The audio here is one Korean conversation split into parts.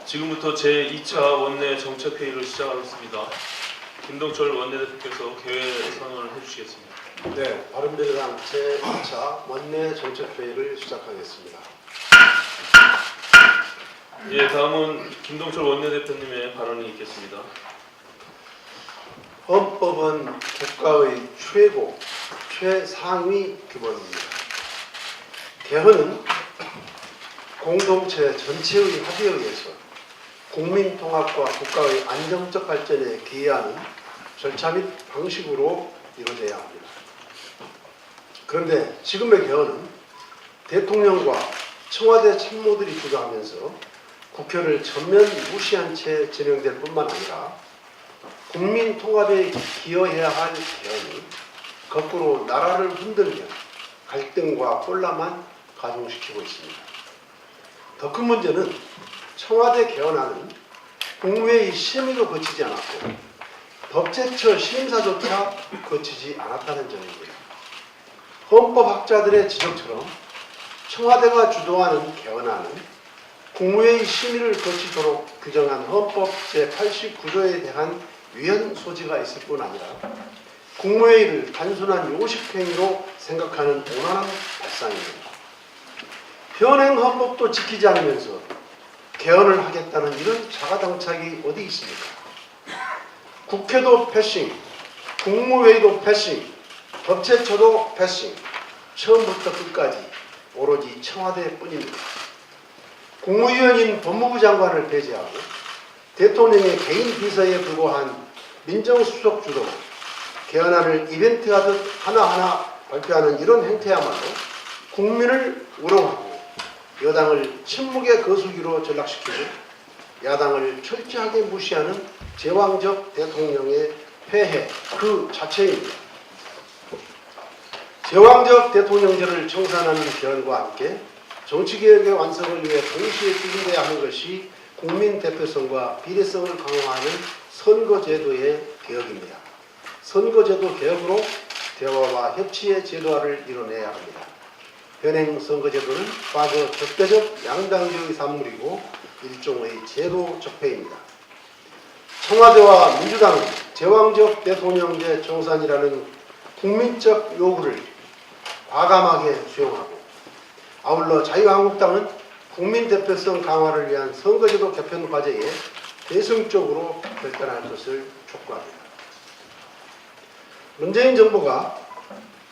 지금부터 제2차 원내 정책회의를 시작하겠습니다. 김동철 원내대표께서 개회 선언을 해주시겠습니다. 네, 바른미래당 제2차 원내 정책회의를 시작하겠습니다. 예, 다음은 김동철 원내대표님의 발언이 있겠습니다. 헌법은 국가의 최고, 최상위 규범입니다. 개헌은 공동체 전체의 합의에 의해서 국민 통합과 국가의 안정적 발전에 기여하는 절차 및 방식으로 이루어져야 합니다. 그런데 지금의 개헌은 대통령과 청와대 참모들이 주도하면서 국회를 전면 무시한 채 진행될 뿐만 아니라 국민 통합에 기여해야 할 개헌이 거꾸로 나라를 흔들며 갈등과 혼란만 가중시키고 있습니다. 더 큰 문제는 청와대 개헌안은 국무회의 심의도 거치지 않았고 법제처 심사조차 거치지 않았다는 점입니다. 헌법학자들의 지적처럼 청와대가 주도하는 개헌안은 국무회의 심의를 거치도록 규정한 헌법 제89조에 대한 위헌 소지가 있을 뿐 아니라 국무회의를 단순한 요식행위로 생각하는 오만한 발상입니다. 현행 헌법도 지키지 않으면서 개헌을 하겠다는 이런 자가당착이 어디 있습니까? 국회도 패싱, 국무회의도 패싱, 법제처도 패싱, 처음부터 끝까지 오로지 청와대뿐입니다. 국무위원인 법무부 장관을 배제하고 대통령의 개인 비서에 불과한 민정수석 주도로 개헌안을 이벤트하듯 하나하나 발표하는 이런 행태야말로 국민을 우롱하고 여당을 침묵의 거수기로 전락시키고 야당을 철저하게 무시하는 제왕적 대통령의 폐해 그 자체입니다. 제왕적 대통령제를 청산하는 개헌과 함께 정치개혁의 완성을 위해 동시에 추진돼야 하는 것이 국민 대표성과 비례성을 강화하는 선거제도의 개혁입니다. 선거제도 개혁으로 대화와 협치의 제도화를 이뤄내야 합니다. 현행 선거제도는 과거 적대적 양당제의 산물이고 일종의 제도 적폐입니다. 청와대와 민주당은 제왕적 대통령제 청산이라는 국민적 요구를 과감하게 수용하고 아울러 자유한국당은 국민 대표성 강화를 위한 선거제도 개편 과제에 대승적으로 결단할 것을 촉구합니다. 문재인 정부가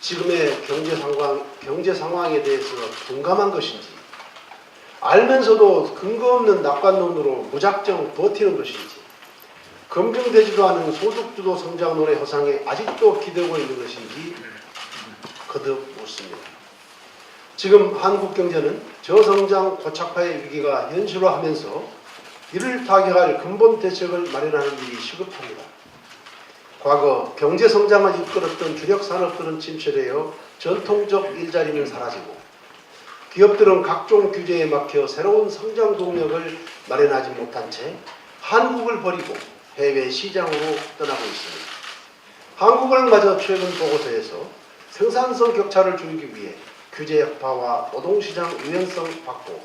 지금의 경제 상황에 대해서 둔감한 것인지 알면서도 근거 없는 낙관론으로 무작정 버티는 것인지 검증되지도 않은 소득주도 성장론의 허상에 아직도 기대고 있는 것인지 거듭 묻습니다. 지금 한국 경제는 저성장 고착화의 위기가 현실화하면서 이를 타개할 근본 대책을 마련하는 일이 시급합니다. 과거 경제성장을 이끌었던 주력 산업들은 침체되어 전통적 일자리는 사라지고 기업들은 각종 규제에 막혀 새로운 성장 동력을 마련하지 못한 채 한국을 버리고 해외 시장으로 떠나고 있습니다. 한국은마저 최근 보고서에서 생산성 격차를 줄이기 위해 규제 여파와 노동시장 유연성 확보,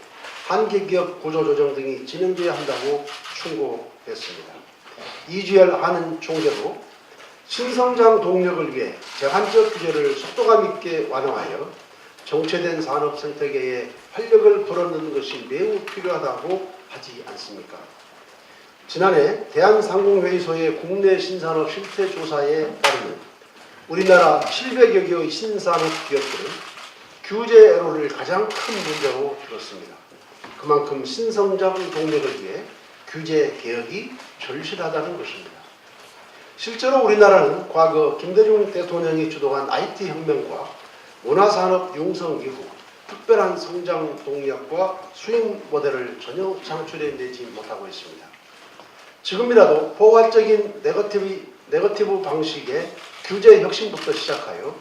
한계기업 구조조정 등이 진행돼야 한다고 충고했습니다. 이주열 하는 총재도 신성장 동력을 위해 제한적 규제를 속도감 있게 완화하여 정체된 산업 생태계에 활력을 불어넣는 것이 매우 필요하다고 하지 않습니까? 지난해 대한상공회의소의 국내 신산업 실태조사에 따르면 우리나라 700여 개의 신산업 기업들은 규제 애로를 가장 큰 문제로 들었습니다. 그만큼 신성장 동력을 위해 규제 개혁이 절실하다는 것입니다. 실제로 우리나라는 과거 김대중 대통령이 주도한 IT 혁명과 문화산업 융성 이후 특별한 성장 동력과 수익 모델을 전혀 창출해내지 못하고 있습니다. 지금이라도 포괄적인 네거티브 방식의 규제 혁신부터 시작하여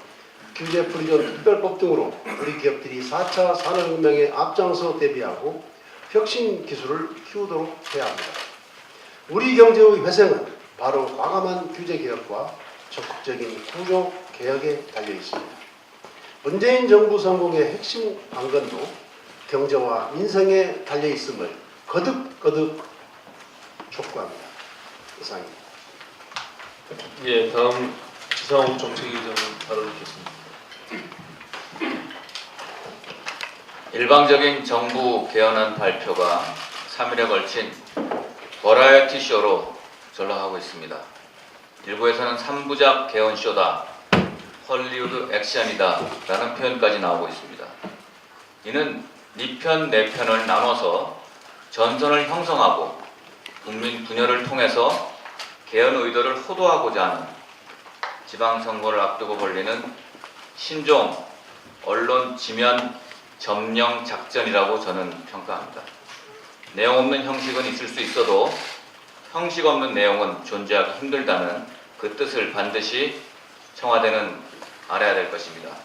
규제 프리존 특별법 등으로 우리 기업들이 4차 산업혁명에 앞장서 대비하고 혁신 기술을 키우도록 해야 합니다. 우리 경제의 회생은 바로 과감한 규제 개혁과 적극적인 구조 개혁에 달려 있습니다. 문재인 정부 성공의 핵심 관건도 경제와 민생에 달려 있음을 거듭 촉구합니다. 이상입니다. 예, 다음 지상욱 정책위원장님 발언을 듣겠습니다. 일방적인 정부 개헌안 발표가 3일에 걸친 버라이어티 쇼로 전락하고 있습니다. 일부에서는 3부작 개헌쇼다, 헐리우드 액션이다 라는 표현까지 나오고 있습니다. 이는 네 편, 내 편을 나눠서 전선을 형성하고 국민 분열을 통해서 개헌 의도를 호도하고자 하는 지방선거를 앞두고 벌리는 신종 언론 지면 점령 작전이라고 저는 평가합니다. 내용 없는 형식은 있을 수 있어도 형식 없는 내용은 존재하기 힘들다는 그 뜻을 반드시 청와대는 알아야 될 것입니다.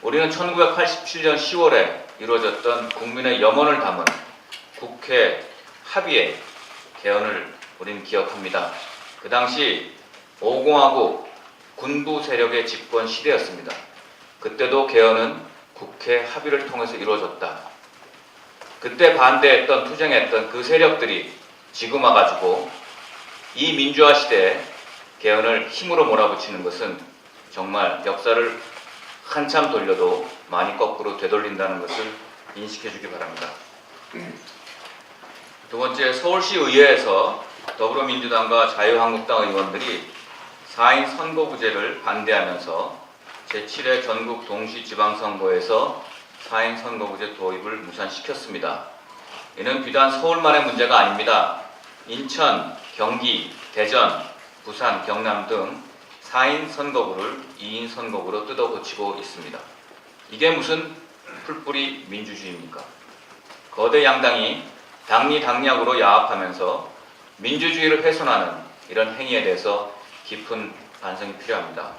우리는 1987년 10월에 이루어졌던 국민의 염원을 담은 국회 합의의 개헌을 우리는 기억합니다. 그 당시 5공화국 군부 세력의 집권 시대였습니다. 그때도 개헌은 국회 합의를 통해서 이루어졌다. 그때 반대했던, 투쟁했던 그 세력들이 지금 와가지고 이 민주화 시대에 개헌을 힘으로 몰아붙이는 것은 정말 역사를 한참 돌려도 많이 거꾸로 되돌린다는 것을 인식해 주기 바랍니다. 두 번째, 서울시 의회에서 더불어민주당과 자유한국당 의원들이 4인 선거구제를 반대하면서 제7회 전국 동시지방선거에서 4인 선거구제 도입을 무산시켰습니다. 이는 비단 서울만의 문제가 아닙니다. 인천, 경기, 대전, 부산, 경남 등 4인 선거구를 2인 선거구로 뜯어고치고 있습니다. 이게 무슨 풀뿌리 민주주의입니까? 거대 양당이 당리당략으로 야합하면서 민주주의를 훼손하는 이런 행위에 대해서 깊은 반성이 필요합니다.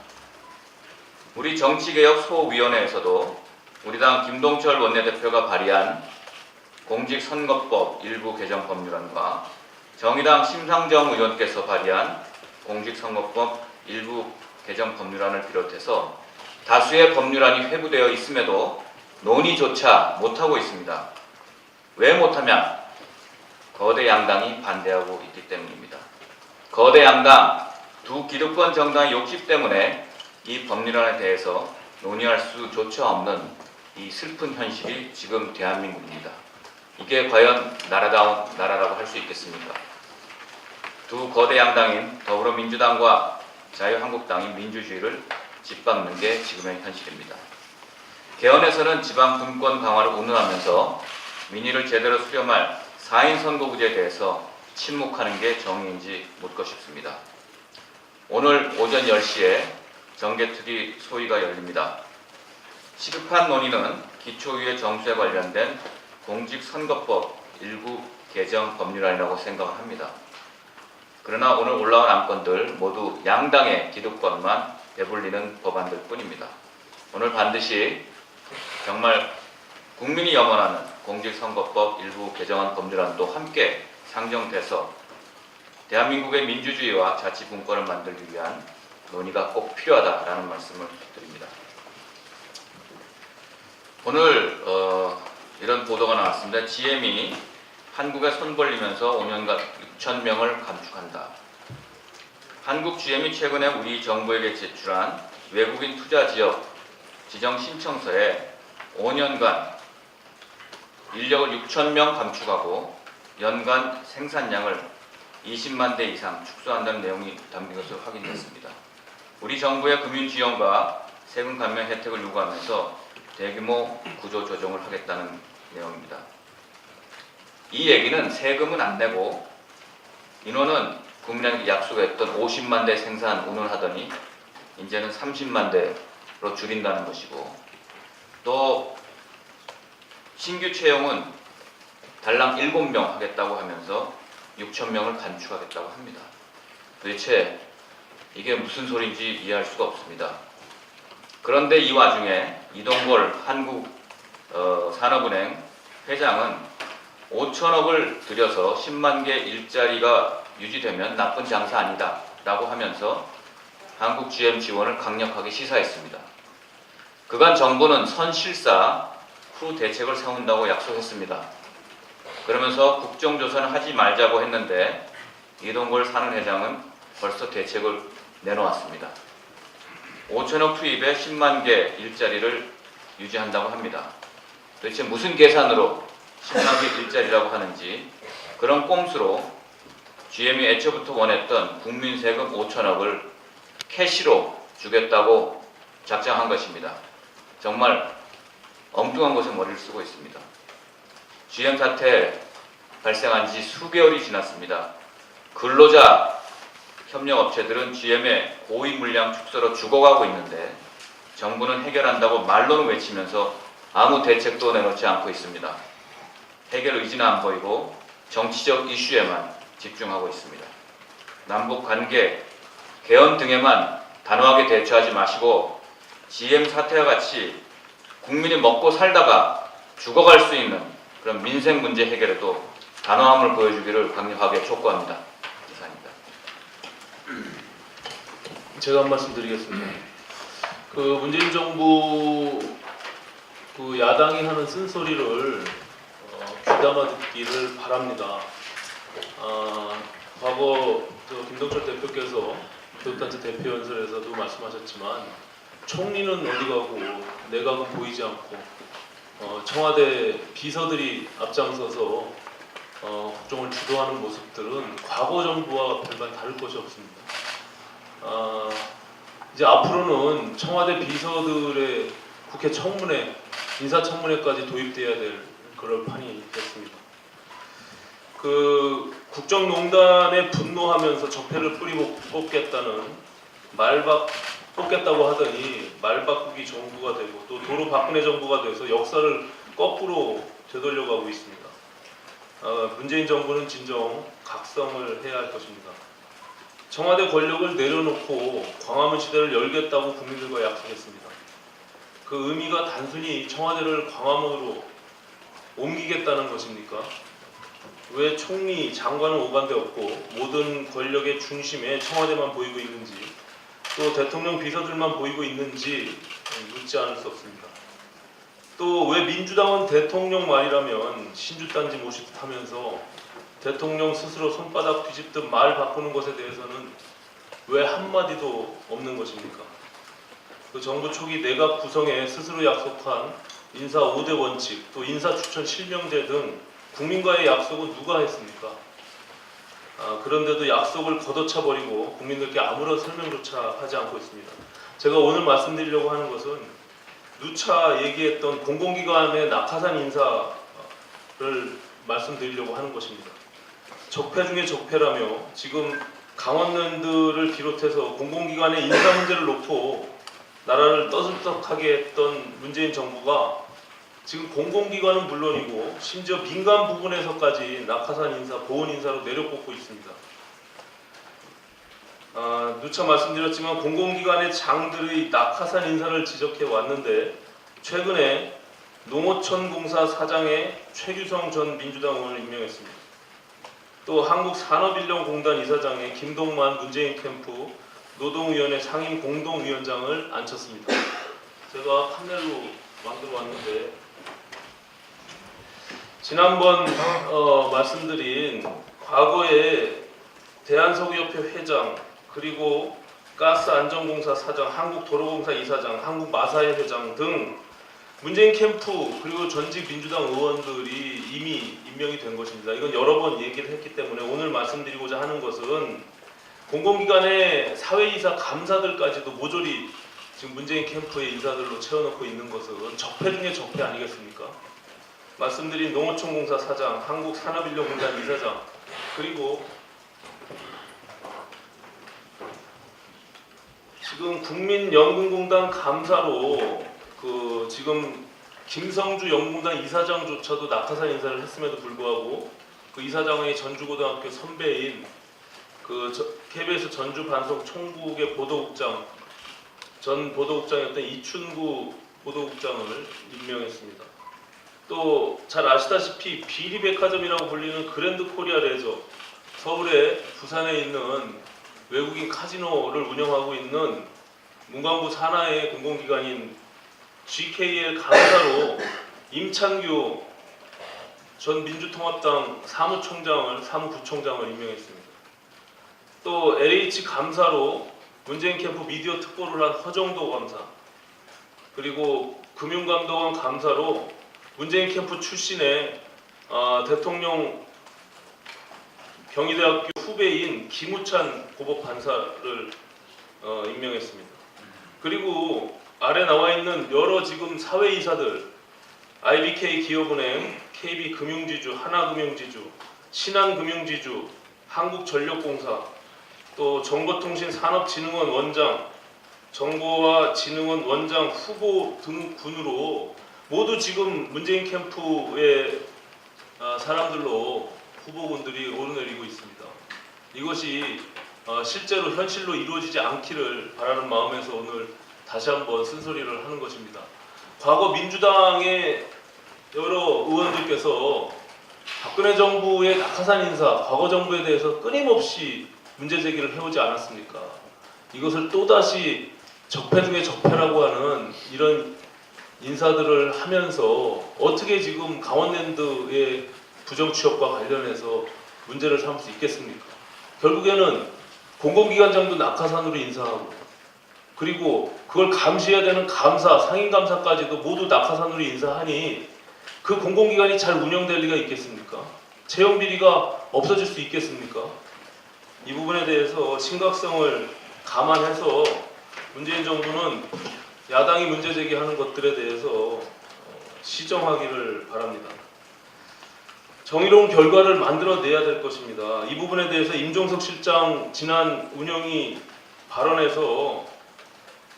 우리 정치개혁 소위원회에서도 우리 당 김동철 원내대표가 발의한 공직선거법 일부 개정 법률안과 정의당 심상정 의원께서 발의한 공직선거법 일부 개정 법률안을 비롯해서 다수의 법률안이 회부되어 있음에도 논의조차 못하고 있습니다. 왜 못하면 거대 양당이 반대하고 있기 때문입니다. 거대 양당, 두 기득권 정당의 욕심 때문에 이 법률안에 대해서 논의할 수조차 없는 이 슬픈 현실이 지금 대한민국입니다. 이게 과연 나라다운 나라라고 할 수 있겠습니까? 두 거대 양당인 더불어민주당과 자유한국당이 민주주의를 짓밟는 게 지금의 현실입니다. 개헌에서는 지방 분권 강화를 운운하면서 민의를 제대로 수렴할 4인 선거구제에 대해서 침묵하는 게 정의인지 묻고 싶습니다. 오늘 오전 10시에 정개특위 소위가 열립니다. 시급한 논의는 기초의회 정수에 관련된 공직선거법 일부 개정 법률안이라고 생각합니다. 그러나 오늘 올라온 안건들 모두 양당의 기득권만 배불리는 법안들 뿐입니다. 오늘 반드시 정말 국민이 염원하는 공직선거법 일부 개정안 법률안도 함께 상정돼서 대한민국의 민주주의와 자치분권을 만들기 위한 논의가 꼭 필요하다라는 말씀을 드립니다. 오늘 이런 보도가 나왔습니다. GM이 한국에 손 벌리면서 5년간 6,000명을 감축한다. 한국 GM이 최근에 우리 정부에게 제출한 외국인 투자 지역 지정 신청서에 5년간 인력을 6,000명 감축하고 연간 생산량을 20만 대 이상 축소한다는 내용이 담긴 것으로 확인됐습니다. 우리 정부의 금융 지원과 세금 감면 혜택을 요구하면서 대규모 구조 조정을 하겠다는 내용입니다. 이 얘기는 세금은 안 내고 인원은 국민에게 약속했던 50만 대 생산 운운하더니 이제는 30만 대로 줄인다는 것이고, 또 신규 채용은 달랑 7명 하겠다고 하면서 6,000명을 감축하겠다고 합니다. 도대체 이게 무슨 소리인지 이해할 수가 없습니다. 그런데 이 와중에 이동걸 한국산업은행 회장은 5천억을 들여서 10만 개 일자리가 유지되면 나쁜 장사 아니다 라고 하면서 한국 GM 지원을 강력하게 시사했습니다. 그간 정부는 선실사 후 대책을 세운다고 약속했습니다. 그러면서 국정조사는 하지 말자고 했는데 이동걸 사는회장은 벌써 대책을 내놓았습니다. 5천억 투입에 10만 개 일자리를 유지한다고 합니다. 도대체 무슨 계산으로 10만 개 일자리라고 하는지, 그런 꼼수로 GM이 애초부터 원했던 국민 세금 5천억을 캐시로 주겠다고 작정한 것입니다. 정말 엉뚱한 곳에 머리를 쓰고 있습니다. GM 사태 발생한 지 수개월이 지났습니다. 근로자 협력업체들은 GM의 고위 물량 축소로 죽어가고 있는데 정부는 해결한다고 말로는 외치면서 아무 대책도 내놓지 않고 있습니다. 해결 의지는 안 보이고 정치적 이슈에만 집중하고 있습니다. 남북 관계 개헌 등에만 단호하게 대처하지 마시고 GM 사태와 같이 국민이 먹고 살다가 죽어갈 수 있는 그런 민생 문제 해결에도 단호함을 보여주기를 강력하게 촉구합니다. 이상입니다. 제가 한 말씀 드리겠습니다. 그 문재인 정부 그 야당이 하는 쓴소리를 귀담아 듣기를 바랍니다. 과거 김동철 대표께서 교육단체 대표연설에서도 말씀하셨지만 총리는 어디 가고 내각은 보이지 않고 청와대 비서들이 앞장서서 국정을 주도하는 모습들은 과거 정부와 별반 다를 것이 없습니다. 이제 앞으로는 청와대 비서들의 국회 청문회, 인사청문회까지 도입돼야 될 그럴 판이 됐습니다. 그 국정농단에 분노하면서 적폐를 뿌리 뽑겠다는 뽑겠다고 하더니 말 바꾸기 정부가 되고 또 도로 박근혜 정부가 돼서 역사를 거꾸로 되돌려가고 있습니다. 문재인 정부는 진정 각성을 해야 할 것입니다. 청와대 권력을 내려놓고 광화문 시대를 열겠다고 국민들과 약속했습니다. 그 의미가 단순히 청와대를 광화문으로 옮기겠다는 것입니까? 왜 총리, 장관은 오간데 없고 모든 권력의 중심에 청와대만 보이고 있는지, 또 대통령 비서들만 보이고 있는지 묻지 않을 수 없습니다. 또 왜 민주당은 대통령 말이라면 신주단지 모시듯 하면서 대통령 스스로 손바닥 뒤집듯 말 바꾸는 것에 대해서는 왜 한마디도 없는 것입니까? 그 정부 초기 내각 구성에 스스로 약속한 인사 5대 원칙, 또 인사 추천 실명제 등 국민과의 약속은 누가 했습니까? 그런데도 약속을 걷어차 버리고 국민들께 아무런 설명조차 하지 않고 있습니다. 제가 오늘 말씀드리려고 하는 것은 누차 얘기했던 공공기관의 낙하산 인사를 말씀드리려고 하는 것입니다. 적폐 중에 적폐라며 지금 강원랜드를 비롯해서 공공기관의 인사 문제를 놓고 나라를 떠들썩하게 했던 문재인 정부가 지금 공공기관은 물론이고 심지어 민간 부분에서까지 낙하산 인사, 보훈 인사로 내려꽂고 있습니다. 누차 말씀드렸지만 공공기관의 장들의 낙하산 인사를 지적해 왔는데 최근에 농어촌공사 사장에 최규성 전 민주당 의원을 임명했습니다. 또 한국산업인력공단 이사장에 김동만 문재인 캠프 노동위원회 상임 공동위원장을 앉혔습니다. 제가 판넬로 만들어 왔는데 지난번 말씀드린 과거에 대한석유협회 회장, 그리고 가스안전공사 사장, 한국도로공사 이사장, 한국마사회 회장 등 문재인 캠프 그리고 전직 민주당 의원들이 이미 임명이 된 것입니다. 이건 여러 번 얘기를 했기 때문에 오늘 말씀드리고자 하는 것은 공공기관의 사회이사 감사들까지도 모조리 지금 문재인 캠프의 인사들로 채워놓고 있는 것은 적폐 중에 적폐 아니겠습니까? 말씀드린 농어촌공사 사장, 한국산업인력공단 이사장, 그리고 지금 국민연금공단 감사로 지금 김성주 연금공단 이사장조차도 낙하산 인사를 했음에도 불구하고 그 이사장의 전주고등학교 선배인 KBS 전주 반송 총국의 보도국장, 전 보도국장이었던 이춘구 보도국장을 임명했습니다. 또 잘 아시다시피 비리백화점이라고 불리는 그랜드 코리아 레저, 서울에 부산에 있는 외국인 카지노를 운영하고 있는 문광부 산하의 공공기관인 GKL 감사로 임창규 전 민주통합당 사무부총장을 임명했습니다. 또 LH 감사로 문재인 캠프 미디어 특보를 한 허정도 감사, 그리고 금융감독원 감사로 문재인 캠프 출신의 대통령 경희대학교 후배인 김우찬 고법판사를 임명했습니다. 그리고 아래 나와 있는 여러 지금 사회이사들, IBK 기업은행, KB금융지주, 하나금융지주, 신한금융지주, 한국전력공사, 또 정보통신산업진흥원 원장, 정보화진흥원 원장 후보 등 군으로 모두 지금 문재인 캠프의 사람들로 후보군들이 오르내리고 있습니다. 이것이 실제로 현실로 이루어지지 않기를 바라는 마음에서 오늘 다시 한번 쓴소리를 하는 것입니다. 과거 민주당의 여러 의원들께서 박근혜 정부의 낙하산 인사, 과거 정부에 대해서 끊임없이 문제 제기를 해오지 않았습니까? 이것을 또다시 적폐 중에 적폐라고 하는 이런 인사들을 하면서 어떻게 지금 강원랜드의 부정취업과 관련해서 문제를 삼을 수 있겠습니까? 결국에는 공공기관장도 낙하산으로 인사하고, 그리고 그걸 감시해야 되는 감사, 상임감사까지도 모두 낙하산으로 인사하니 그 공공기관이 잘 운영될 리가 있겠습니까? 채용 비리가 없어질 수 있겠습니까? 이 부분에 대해서 심각성을 감안해서 문재인 정부는 야당이 문제 제기하는 것들에 대해서 시정하기를 바랍니다. 정의로운 결과를 만들어내야 될 것입니다. 이 부분에 대해서 임종석 실장 지난 운영위 발언에서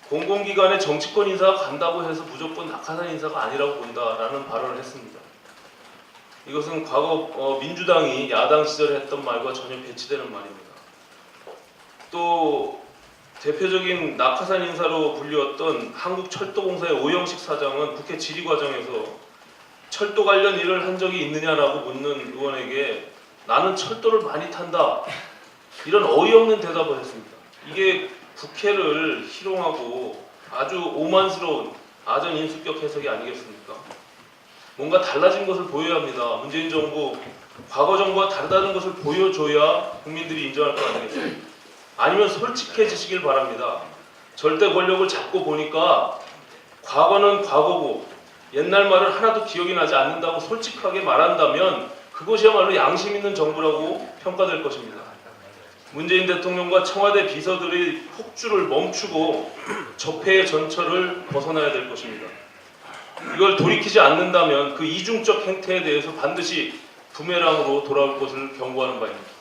공공기관에 정치권 인사가 간다고 해서 무조건 낙하산 인사가 아니라고 본다라는 발언을 했습니다. 이것은 과거 민주당이 야당 시절에 했던 말과 전혀 배치되는 말입니다. 또 대표적인 낙하산 인사로 불리웠던 한국철도공사의 오영식 사장은 국회 질의 과정에서 철도 관련 일을 한 적이 있느냐라고 묻는 의원에게 나는 철도를 많이 탄다, 이런 어이없는 대답을 했습니다. 이게 국회를 희롱하고 아주 오만스러운 아전인수격 해석이 아니겠습니까? 뭔가 달라진 것을 보여야 합니다. 문재인 정부, 과거 정부와 다르다는 것을 보여줘야 국민들이 인정할 거 아니겠습니까? 아니면 솔직해지시길 바랍니다. 절대 권력을 잡고 보니까 과거는 과거고 옛날 말은 하나도 기억이 나지 않는다고 솔직하게 말한다면 그것이야말로 양심 있는 정부라고 평가될 것입니다. 문재인 대통령과 청와대 비서들의 폭주를 멈추고 적폐의 전철을 벗어나야 될 것입니다. 이걸 돌이키지 않는다면 그 이중적 행태에 대해서 반드시 부메랑으로 돌아올 것을 경고하는 바입니다.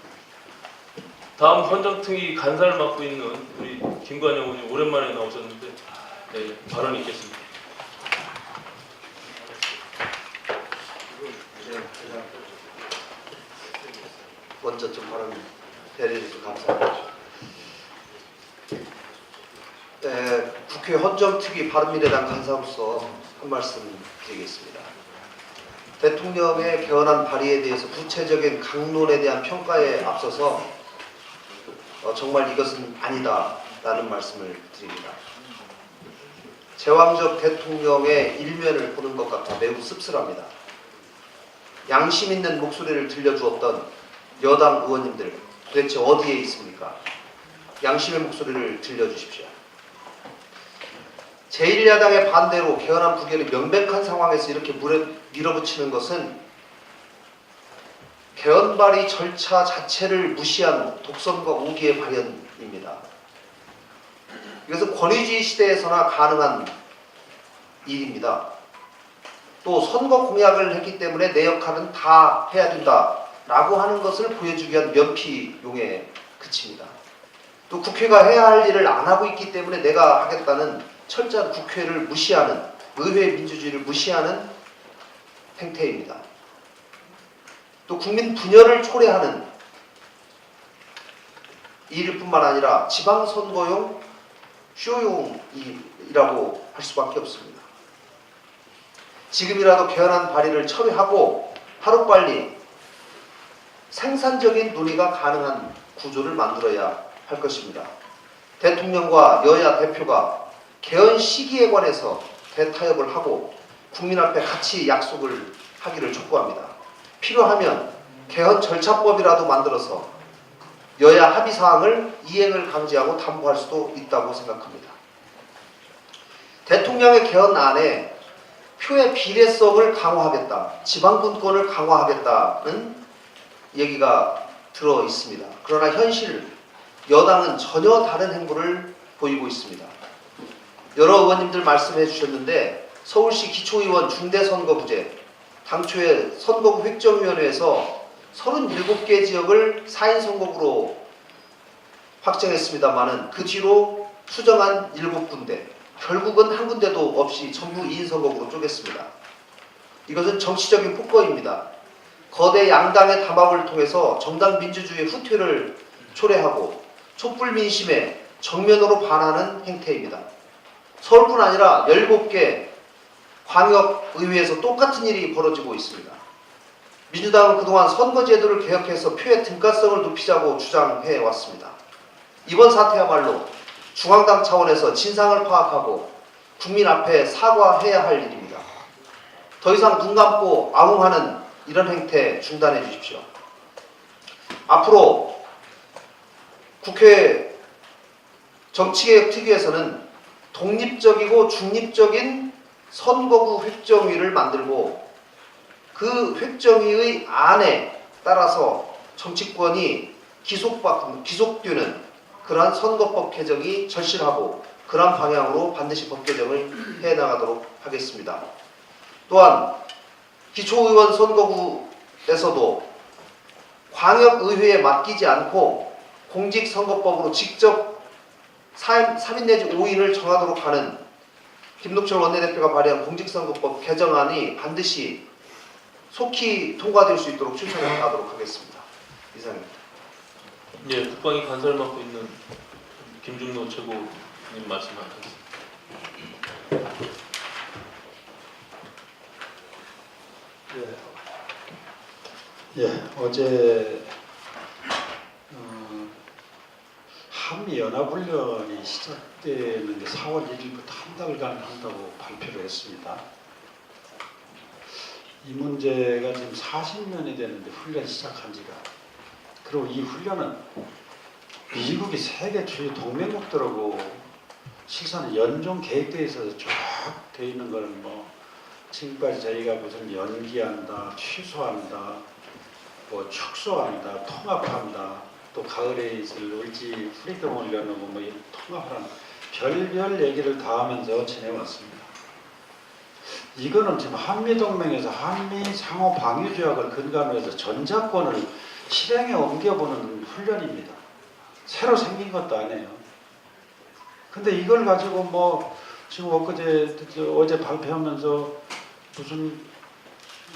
다음 헌정특위 간사를 맡고 있는 우리 김관영 의원님 오랜만에 나오셨는데 발언이 있겠습니다. 먼저 좀 발언 배려해주셔서 감사합니다. 국회 헌정특위 바른미래당 간사로서 한 말씀 드리겠습니다. 대통령의 개헌안 발의에 대해서 구체적인 강론에 대한 평가에 앞서서 정말 이것은 아니다라는 말씀을 드립니다. 제왕적 대통령의 일면을 보는 것 같아 매우 씁쓸합니다. 양심 있는 목소리를 들려주었던 여당 의원님들 도대체 어디에 있습니까? 양심의 목소리를 들려주십시오. 제1야당의 반대로 개헌안 부결이 명백한 상황에서 이렇게 밀어붙이는 것은 개헌 발의 절차 자체를 무시한 독선과 우기의 발현입니다. 이것은 권위주의 시대에서나 가능한 일입니다. 또 선거 공약을 했기 때문에 내 역할은 다 해야 된다라고 하는 것을 보여주기 위한 면피용에 그칩니다. 또 국회가 해야 할 일을 안 하고 있기 때문에 내가 하겠다는 철저한 국회를 무시하는, 의회 민주주의를 무시하는 행태입니다. 또 국민 분열을 초래하는 일일 뿐만 아니라 지방선거용 쇼용이라고 할 수밖에 없습니다. 지금이라도 개헌안 발의를 처리하고 하루빨리 생산적인 논의가 가능한 구조를 만들어야 할 것입니다. 대통령과 여야 대표가 개헌 시기에 관해서 대타협을 하고 국민 앞에 같이 약속을 하기를 촉구합니다. 필요하면 개헌 절차법이라도 만들어서 여야 합의 사항을 이행을 강제하고 담보할 수도 있다고 생각합니다. 대통령의 개헌안에 표의 비례성을 강화하겠다, 지방분권을 강화하겠다는 얘기가 들어 있습니다. 그러나 현실 여당은 전혀 다른 행보를 보이고 있습니다. 여러 의원님들 말씀해 주셨는데 서울시 기초의원 중대선거구제, 당초에 선거구 획정위원회에서 37개 지역을 4인 선거구로 확정했습니다만은 그 뒤로 수정한 7군데, 결국은 한 군데도 없이 전부 2인 선거구로 쪼갰습니다. 이것은 정치적인 폭거입니다. 거대 양당의 담합을 통해서 정당 민주주의의 후퇴를 초래하고 촛불 민심에 정면으로 반하는 행태입니다. 서울뿐 아니라 17개 광역의회에서 똑같은 일이 벌어지고 있습니다. 민주당은 그동안 선거제도를 개혁해서 표의 등가성을 높이자고 주장해 왔습니다. 이번 사태야말로 중앙당 차원에서 진상을 파악하고 국민 앞에 사과해야 할 일입니다. 더 이상 눈 감고 아웅하는 이런 행태 중단해 주십시오. 앞으로 국회 정치개혁특위에서는 독립적이고 중립적인 선거구 획정위를 만들고 그 획정위의 안에 따라서 정치권이 기속되는 그러한 선거법 개정이 절실하고 그러한 방향으로 반드시 법 개정을 해나가도록 하겠습니다. 또한 기초의원 선거구에서도 광역의회에 맡기지 않고 공직선거법으로 직접 3인 내지 5인을 정하도록 하는 김동철 원내대표가 발의한 공직선거법 개정안이 반드시 속히 통과될 수 있도록 추천을 하도록 하겠습니다. 이상입니다. 예, 국방위 간사를 맡고 있는 김중로 최고님 말씀하겠습니다. 어제 한미연합훈련이 시작되는 게 4월 1일부터 한 달간 한다고 발표를 했습니다. 이 문제가 지금 40년이 되는데 훈련 시작한 지가. 그리고 이 훈련은 미국이 세계 주요 동맹국들하고 실상 연종 계획되어 있어서 쭉 되어 있는 걸 지금까지 저희가 무슨 연기한다, 취소한다, 축소한다, 통합한다, 또 가을에 있을 울지 프리덤을 열어놓고 통합하는 별별 얘기를 다 하면서 지내왔습니다. 이거는 지금 한미동맹에서 한미 상호 방위조약을 근간으로 해서 전자권을 실행에 옮겨보는 훈련입니다. 새로 생긴 것도 아니에요. 근데 이걸 가지고 지금 어제 발표하면서 무슨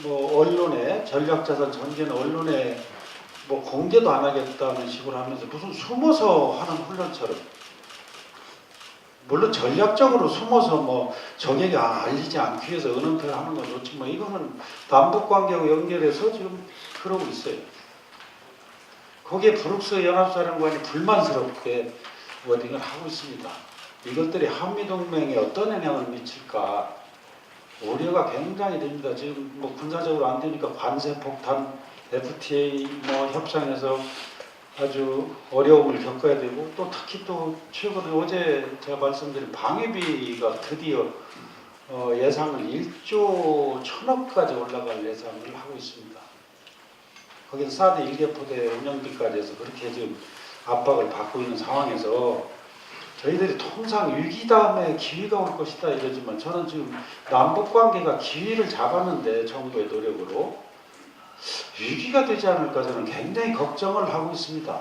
언론에 전략자산 전개는 언론에 공개도 안 하겠다는 식으로 하면서 무슨 숨어서 하는 훈련처럼, 물론 전략적으로 숨어서 적에게 알리지 않기 위해서 은은표를 하는 건 좋지 이거는 남북관계하고 연결해서 지금 그러고 있어요. 거기에 브룩스 연합사령관이 불만스럽게 워딩을 하고 있습니다. 이것들이 한미동맹에 어떤 영향을 미칠까 우려가 굉장히 됩니다. 지금 군사적으로 안 되니까 관세 폭탄, FTA 협상에서 아주 어려움을 겪어야 되고, 또 특히 또 최근에 어제 제가 말씀드린 방위비가 드디어 예상을 1조 1,000억까지 올라갈 예상을 하고 있습니다. 거기서 사드 1개포대 운영비까지 해서 그렇게 지금 압박을 받고 있는 상황에서 저희들이 통상 위기 다음에 기회가 올 것이다 이러지만, 저는 지금 남북관계가 기회를 잡았는데 정부의 노력으로 위기가 되지 않을까 저는 굉장히 걱정을 하고 있습니다.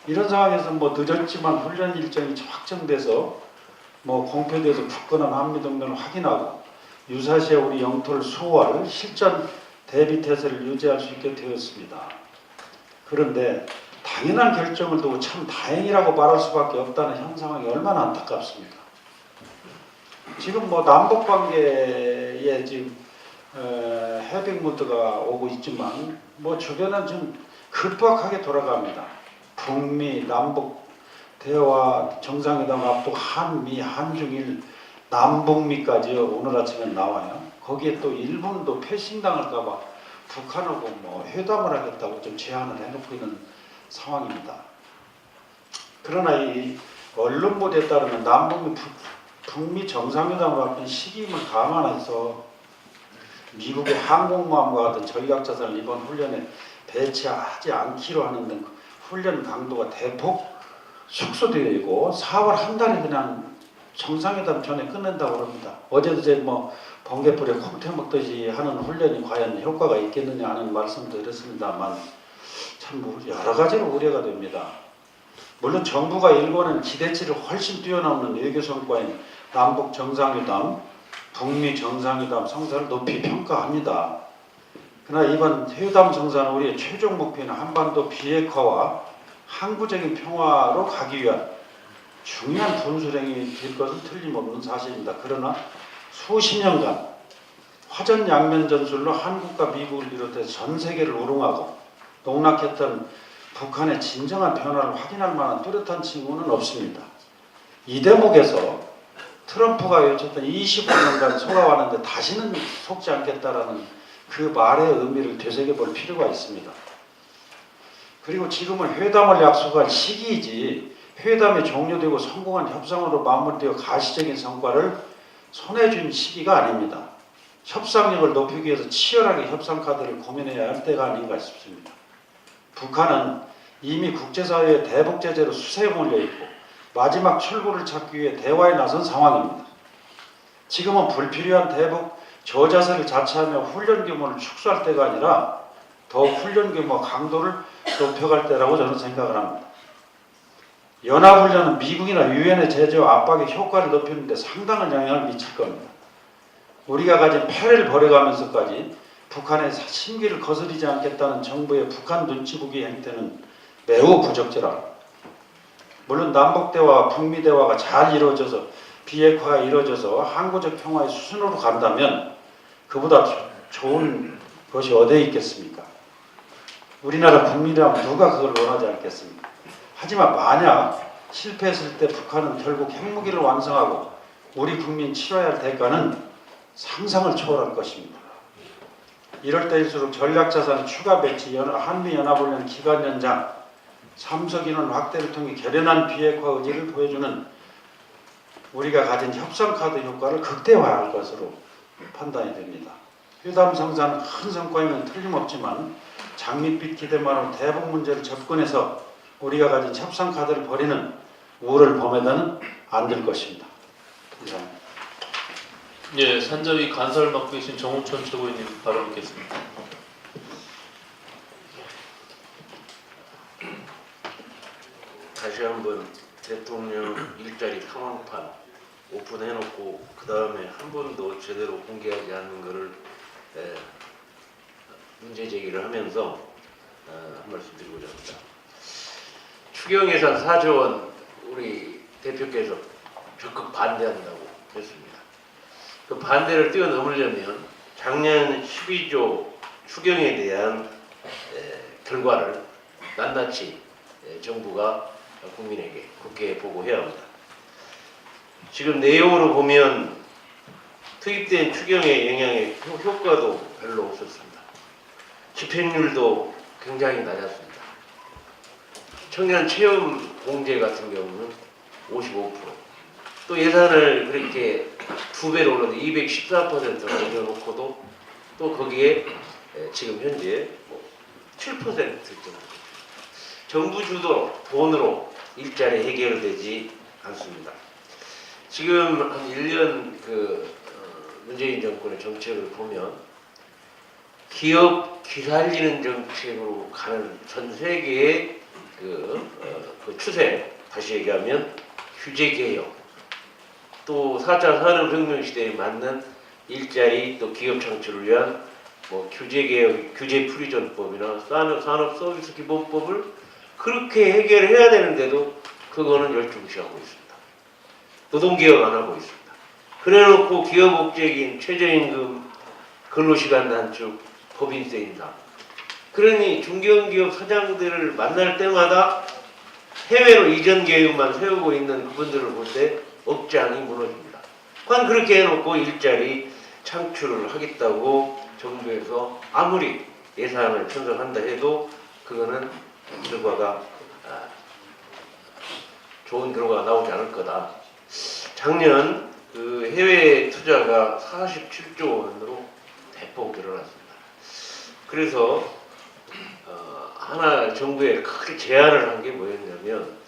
이런 상황에서 늦었지만 훈련 일정이 확정돼서 공표돼서 굳건한 한미동맹을 확인하고 유사시에 우리 영토를 수호할 실전 대비태세를 유지할 수 있게 되었습니다. 그런데 당연한 결정을 두고 참 다행이라고 말할 수밖에 없다는 현 상황이 얼마나 안타깝습니까? 지금 남북관계에 지금 해빙 무드가 오고 있지만 주변은 좀 급박하게 돌아갑니다. 북미, 남북 대화 정상회담 앞두고 한미, 한중일, 남북미까지요. 오늘 아침에 나와요. 거기에 또 일본도 패싱당할까봐 북한하고 회담을 하겠다고 좀 제안을 해놓고 있는 상황입니다. 그러나 이 언론 보도에 따르면 남북미 북미 정상회담을 앞둔 시기임을 감안해서 미국의 항공모함과 같은 전략 자산을 이번 훈련에 배치하지 않기로 하는 등 훈련 강도가 대폭 축소되어 있고 4월 한 달에 그냥 정상회담 전에 끝낸다고 합니다. 어제도 제 뭐 번개불에 콩태 먹듯이 하는 훈련이 과연 효과가 있겠느냐 하는 말씀도 드렸습니다만 참 여러 가지로 우려가 됩니다. 물론 정부가 일궈낸 기대치를 훨씬 뛰어넘는 외교 성과인 남북 정상회담, 북미 정상회담 성사를 높이 평가합니다. 그러나 이번 회담 성사는 우리의 최종 목표인 한반도 비핵화와 항구적인 평화로 가기 위한 중요한 분수령이 될 것은 틀림없는 사실입니다. 그러나 수십 년간 화전양면 전술로 한국과 미국을 비롯해 전 세계를 우롱하고 농락했던 북한의 진정한 변화를 확인할 만한 뚜렷한 징후는 없습니다. 이 대목에서 트럼프가 외쳤던 25년간 속아왔는데 다시는 속지 않겠다라는 그 말의 의미를 되새겨볼 필요가 있습니다. 그리고 지금은 회담을 약속한 시기이지 회담이 종료되고 성공한 협상으로 마무리되어 가시적인 성과를 손에 쥔 시기가 아닙니다. 협상력을 높이기 위해서 치열하게 협상 카드를 고민해야 할 때가 아닌가 싶습니다. 북한은 이미 국제사회의 대북 제재로 수세에 몰려 있고 마지막 출구를 찾기 위해 대화에 나선 상황입니다. 지금은 불필요한 대북 저자세를 자처하며 훈련 규모를 축소할 때가 아니라 더욱 훈련 규모 강도를 높여갈 때라고 저는 생각을 합니다. 연합훈련은 미국이나 유엔의 제재와 압박의 효과를 높이는 데 상당한 영향을 미칠 겁니다. 우리가 가진 패를 버려가면서까지 북한의 심기를 거스르지 않겠다는 정부의 북한 눈치 보기 행태는 매우 부적절합니다. 물론 남북대화와 북미대화가 잘 이루어져서 비핵화가 이루어져서 항구적 평화의 수순으로 간다면 그보다 좋은 것이 어디에 있겠습니까? 우리나라 국민이라면 누가 그걸 원하지 않겠습니까? 하지만 만약 실패했을 때 북한은 결국 핵무기를 완성하고 우리 국민 치러야 할 대가는 상상을 초월할 것입니다. 이럴 때일수록 전략자산 추가 배치, 한미연합훈련 기간 연장, 참석 인원 확대를 통해 결연한 비핵화 의지를 보여주는 우리가 가진 협상카드 효과를 극대화할 것으로 판단이 됩니다. 회담 성사는 큰 성과이면 틀림없지만 장밋빛 기대만으로 대북 문제를 접근해서 우리가 가진 협상카드를 버리는 우를 범해서는 안 될 것입니다. 감사합니다. 예, 산자위 간사를 맡고 계신 정우천 최고위님 발언 듣겠습니다. 다시 한번 대통령 일자리 상황판 오픈해놓고 그 다음에 한 번도 제대로 공개하지 않는 것을 문제 제기를 하면서 한 말씀 드리고자 합니다. 추경예산 4조 원 우리 대표께서 적극 반대한다고 했습니다. 그 반대를 뛰어넘으려면 작년 12조 추경에 대한 결과를 낱낱이 정부가 국민에게 국회에 보고해야 합니다. 지금 내용으로 보면 투입된 추경의 영향의 효과도 별로 없었습니다. 집행률도 굉장히 낮았습니다. 청년 체험 공제 같은 경우는 55%. 또 예산을 그렇게 2배로 올렸는데 214%를 올려놓고도 또 거기에 지금 현재 7% 정도. 정부 주도 돈으로 일자리 해결되지 않습니다. 지금 한 1년 문재인 정권의 정책을 보면 기업 기살리는 정책으로 가는 전 세계의 그 추세, 다시 얘기하면 규제 개혁, 또 4차 산업혁명 시대에 맞는 일자리 또 기업 창출을 위한 규제 개혁, 규제 프리전법이나 산업 서비스 기본법을 그렇게 해결해야 되는데도 그거는 열중시하고 있습니다. 노동개혁 안 하고 있습니다. 그래놓고 기업 목적인 최저임금, 근로시간 단축, 법인세 인상. 그러니 중견기업 사장들을 만날 때마다 해외로 이전 계획만 세우고 있는 그분들을 볼 때 억장이 무너집니다. 그건 그렇게 해놓고 일자리 창출을 하겠다고 정부에서 아무리 예산을 편성한다 해도 그거는 결과가 좋은 결과가 나오지 않을 거다. 작년 그 해외 투자가 47조 원으로 대폭 늘어났습니다. 그래서 하나 정부에 크게 제안을 한 게 뭐였냐면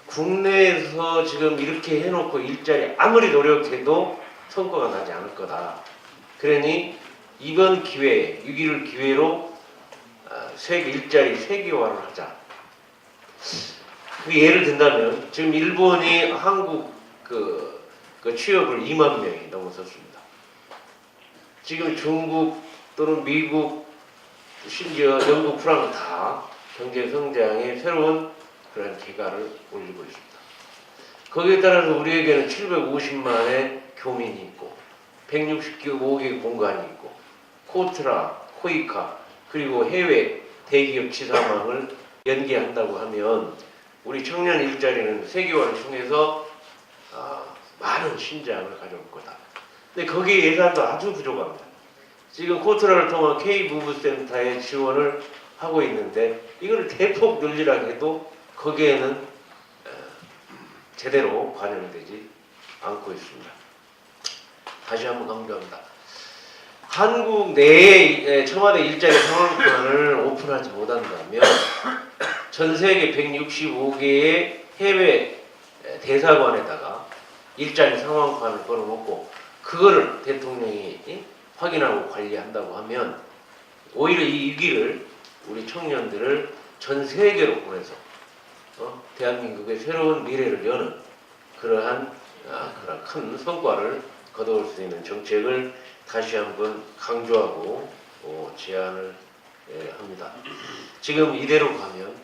국내에서 지금 이렇게 해놓고 일자리 아무리 노력해도 성과가 나지 않을 거다. 그러니 이번 기회에 6.1을 기회로 세계 일자리 세계화를 하자. 그 예를 든다면 지금 일본이 한국 그 취업을 2만 명이 넘어섰습니다. 지금 중국 또는 미국 심지어 영국, 프랑스 다 경제 성장의 새로운 그런 기가를 올리고 있습니다. 거기에 따라서 우리에게는 750만의 교민이 있고 165개 공간이 있고 코트라, 코이카 그리고 해외 대기업 지사망을 연계한다고 하면 우리 청년 일자리는 세계화를 통해서 많은 신장을 가져올 거다. 근데 거기에 예산도 아주 부족합니다. 지금 코트라를 통한 K무브센터에 지원을 하고 있는데 이걸 대폭 늘리라 해도 거기에는 제대로 반영되지 않고 있습니다. 다시 한번 강조합니다. 한국 내에 청와대 일자리 상황권을 오픈하지 못한다면 전 세계 165개의 해외 대사관에다가 일자리 상황판을 걸어놓고 그거를 대통령이 확인하고 관리한다고 하면 오히려 이 위기를 우리 청년들을 전 세계로 보내서 대한민국의 새로운 미래를 여는 그러한 큰 성과를 거둬올 수 있는 정책을 다시 한번 강조하고 제안을 합니다. 지금 이대로 가면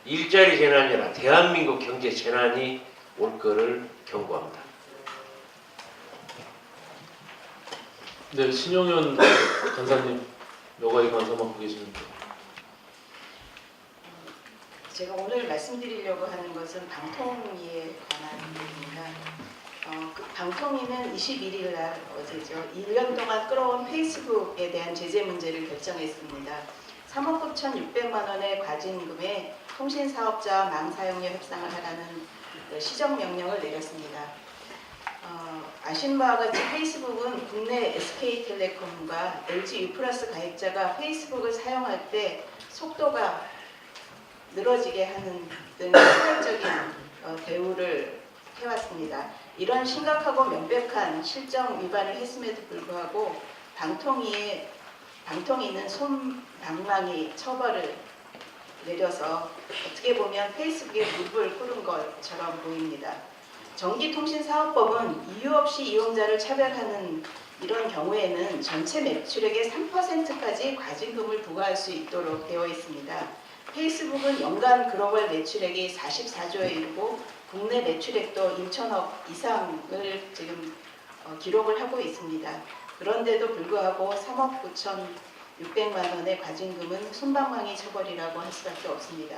일자리 재난이 아니라 대한민국 경제 재난이 올 거를 경고합니다. 네, 신용현 간사님 여가위 간사 맡고 계시는데. 제가 오늘 말씀드리려고 하는 것은 방통위에 관한 일입니다. 그 방통위는 21일 날 어제죠. 1년 동안 끌어온 페이스북에 대한 제재 문제를 결정했습니다. 3억 9,600만 원의 과징금에 통신사업자와 망사용료 협상을 하라는 시정명령을 내렸습니다. 아시는 바와 같이 페이스북은 국내 SK텔레콤과 LG U+ 가입자가 페이스북을 사용할 때 속도가 늘어지게 하는 등 차별적인 대우를 해왔습니다. 이런 심각하고 명백한 실정 위반을 했음에도 불구하고 방통위는 손방망이 처벌을 내려서 어떻게 보면 페이스북에 무릎을 꿇은 것처럼 보입니다. 전기통신사업법은 이유 없이 이용자를 차별하는 이런 경우에는 전체 매출액의 3%까지 과징금을 부과할 수 있도록 되어 있습니다. 페이스북은 연간 글로벌 매출액이 44조에 이르고 국내 매출액도 1천억 이상을 지금 기록을 하고 있습니다. 그런데도 불구하고 3억 9,600만 원의 과징금은 솜방망이 처벌이라고 할 수밖에 없습니다.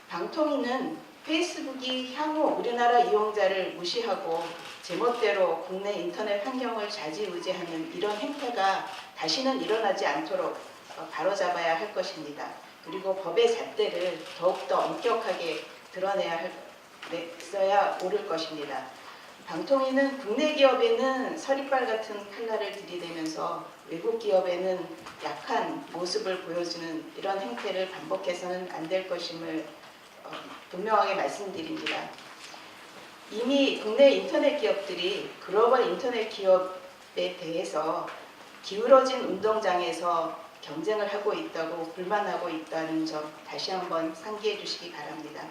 방통위는 페이스북이 향후 우리나라 이용자를 무시하고 제멋대로 국내 인터넷 환경을 좌지우지하는 이런 행태가 다시는 일어나지 않도록 바로잡아야 할 것입니다. 그리고 법의 잣대를 더욱더 엄격하게 드러내야 옳을 것입니다. 방통위는 국내 기업에는 서리빨 같은 칼날을 들이대면서 외국 기업에는 약한 모습을 보여주는 이런 행태를 반복해서는 안 될 것임을 분명하게 말씀드립니다. 이미 국내 인터넷 기업들이 글로벌 인터넷 기업에 대해서 기울어진 운동장에서 경쟁을 하고 있다고 불만하고 있다는 점 다시 한번 상기해 주시기 바랍니다.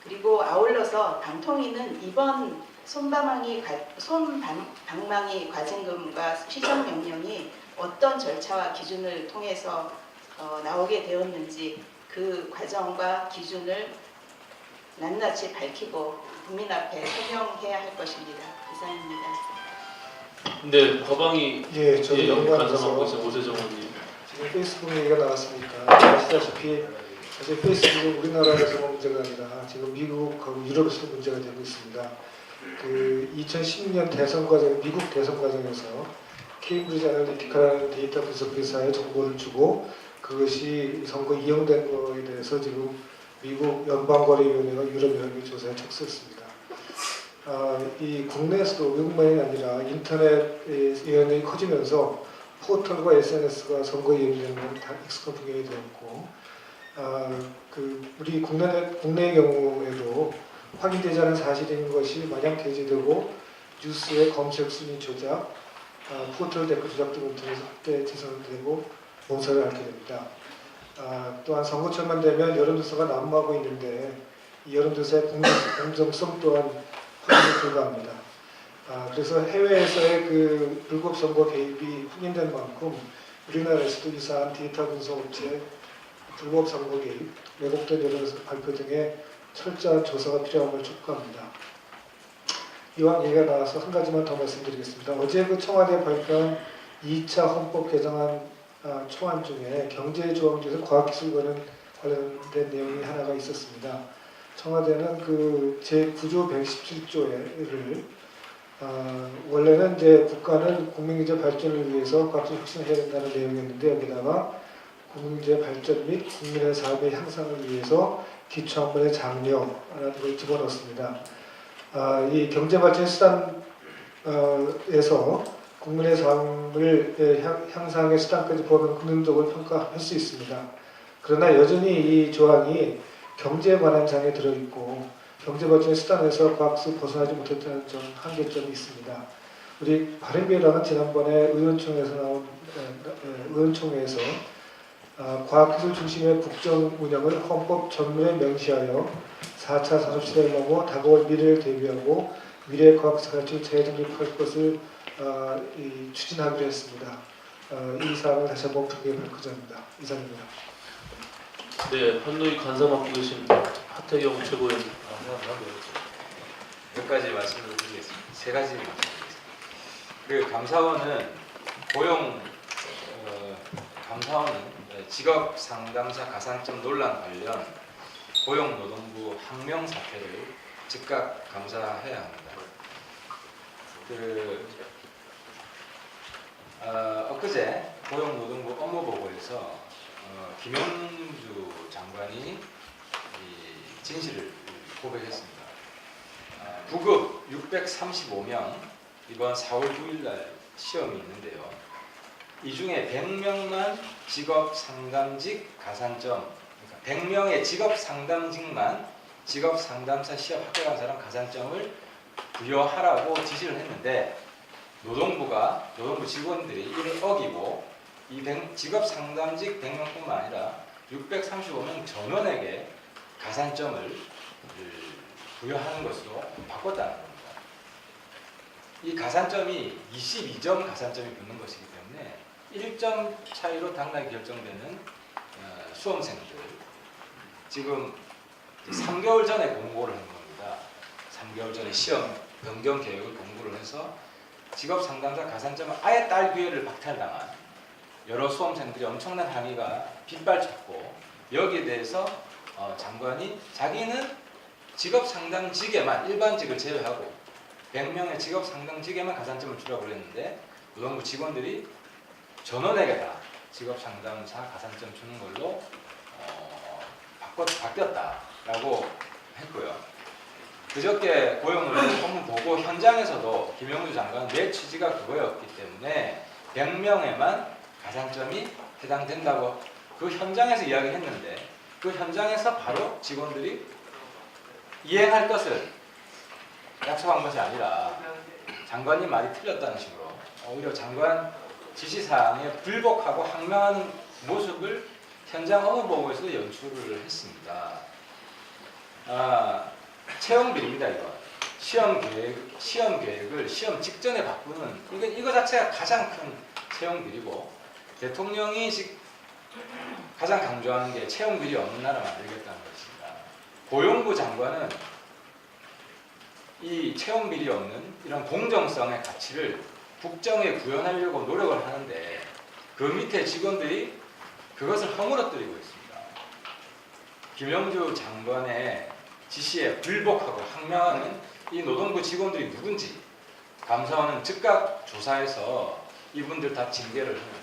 그리고 아울러서 방통위는 이번 손방망이 과징금과 시정명령이 어떤 절차와 기준을 통해서 나오게 되었는지 그 과정과 기준을 낱낱이 밝히고 국민 앞에 설명해야 할 것입니다. 이상입니다. 네, 과방위 예, 저도 간사 연관해서 맡고 계신 오세정 의원님. 지금 페이스북 얘기가 나왔으니까 아시다시피 사실 페이스북은 우리나라에서만 문제가 아니라 지금 미국하고 유럽에서도 문제가 되고 있습니다. 그 2010년 대선 과정, 미국 대선 과정에서 케임브리지 애널리티카라는 데이터 분석 회사에 정보를 주고 그것이 선거 이용된 거에 대해서 지금 미국 연방거래위원회가 유럽연합의 조사에 착수했습니다. 이 국내에서도 외국만이 아니라 인터넷의 영향이 커지면서 포털과 SNS가 선거 이용되는 건 다 익숙한 풍경이 되었고, 우리 국내의 경우에도 확인되지 않은 사실인 것이 마냥 게재되고 뉴스의 검색 순위 조작, 포털 댓글 조작 등을 통해서 확대 재생되고 농사를 앓게 됩니다. 또한 선거철만 되면 여론조사가 난무하고 있는데 이 여론조사의 공정성 또한 확인이 불가합니다. 그래서 해외에서의 그 불법 선거 개입이 확인된 만큼 우리나라에서도 유사한 데이터 분석 업체 불법 선거 개입, 왜곡된 여론조사 발표 등의 철저한 조사가 필요함을 촉구합니다. 이왕 얘기가 나와서 한 가지만 더 말씀드리겠습니다. 어제 그 청와대 발표한 2차 헌법 개정안 초안 중에 경제조항조에서 과학기술과는 관련된 내용이 하나가 있었습니다. 청와대는 그 제9조 117조를 원래는 이제 국가는 국민경제 발전을 위해서 과학기술 혁신을 해야 된다는 내용이었는데 여기다가 국민경제 발전 및 국민의 삶의 향상을 위해서 기초학문의 장려라는 걸 집어넣었습니다. 이 경제발전 수단에서 국민의 삶을 향상의 수단까지 보면 긍정적으로 평가할 수 있습니다. 그러나 여전히 이 조항이 경제에 관한 장에 들어있고 경제발전의 수단에서 과학수 벗어나지 못했다는 점 한계점이 있습니다. 우리 바른미래당은 지난번에 의원총회에서 나온 의원총회에서 과학기술 중심의 국정 운영을 헌법 전문에 명시하여 4차 산업시대를 넘어 다가올 미래를 대비하고 미래 과학기술 발전에 재독립할 것을 추진하기로 했습니다. 이 사항을 다시 한번 분명히 밝히자 합니다. 이상입니다. 네, 판노이 간사 맡고 계신 하태경 최고위원. 몇 가지 말씀을 드리겠습니다. 세 가지 말씀드리겠습니다. 그 감사원은 감사원은 직업 상담사 가산점 논란 관련 고용노동부 항명 사태를 즉각 감사해야 합니다. 엊그제 고용노동부 업무보고에서 김영주 장관이 이 진실을 고백했습니다. 부급 635명 이번 4월 9일날 시험이 있는데요. 이 중에 100명만 직업 상담직 가산점, 그러니까 100명의 직업 상담직만 직업 상담사 시험 합격한 사람 가산점을 부여하라고 지시를 했는데 노동부 직원들이 이를 어기고 이 직업 상담직 100명뿐만 아니라 635명 전원에게 가산점을 부여하는 것으로 바꿨다는 겁니다. 이 가산점이 22점 가산점이 붙는 것이기 때문에 1점 차이로 당락이 결정되는 수험생들 지금 3개월 전에 공고를 한 겁니다. 3개월 전에 시험 변경 계획을 공고를 해서 직업 상담사 가산점을 아예 딸 기회를 박탈당한 여러 수험생들이 엄청난 항의가 빗발쳤고 여기에 대해서 장관이 자기는 직업 상담직에만 일반직을 제외하고 100명의 직업 상담직에만 가산점을 주라고 그랬는데 노동부 직원들이 전원에게 다 직업 상담사 가산점 주는 걸로 바뀌었다라고 했고요. 그저께 고용노동부 업무보고 현장에서도 김영주 장관은 내 취지가 그거였기 때문에 100명에만 가산점이 해당된다고 그 현장에서 이야기했는데 그 현장에서 바로 직원들이 이행할 것을 약속한 것이 아니라 장관님 말이 틀렸다는 식으로 오히려 장관 지시사항에 불복하고 항명하는 모습을 현장 업무보고에서도 연출을 했습니다. 채용 비리입니다. 이거 시험 계획을 시험 직전에 바꾸는 이거 자체가 가장 큰 채용 비리고 대통령이 가장 강조하는 게 채용 비리 없는 나라 만들겠다는 것입니다. 고용부 장관은 이 채용 비리 없는 이런 공정성의 가치를 국정에 구현하려고 노력을 하는데 그 밑에 직원들이 그것을 허물어뜨리고 있습니다. 김영주 장관의 지시에 불복하고 항명하는 이 노동부 직원들이 누군지 감사원은 즉각 조사해서 이분들 다 징계를 합니다.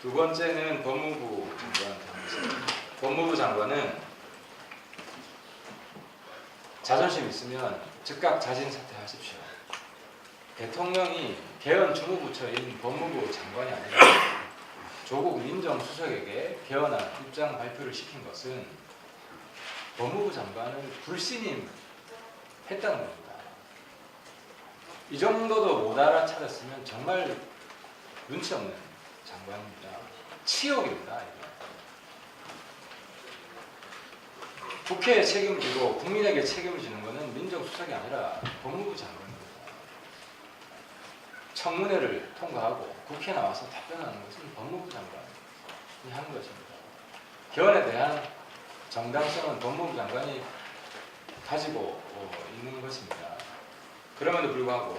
두 번째는 법무부 장관한테 합니다. 법무부 장관은 자존심 있으면 즉각 자진 사퇴하십시오. 대통령이 개헌 주무부처인 법무부 장관이 아니라 조국 민정수석에게 개헌안 입장 발표를 시킨 것은 법무부 장관을 불신임했다는 겁니다. 이 정도도 못 알아차렸으면 정말 눈치 없는 장관입니다. 치욕입니다. 이거. 국회에 책임지고 국민에게 책임을 지는 것은 민정수석이 아니라 법무부 장관입니다. 청문회를 통과하고 국회에 나와서 답변하는 것은 법무부 장관이 하는 것입니다. 개헌에 대한 정당성은 법무부 장관이 가지고 있는 것입니다. 그럼에도 불구하고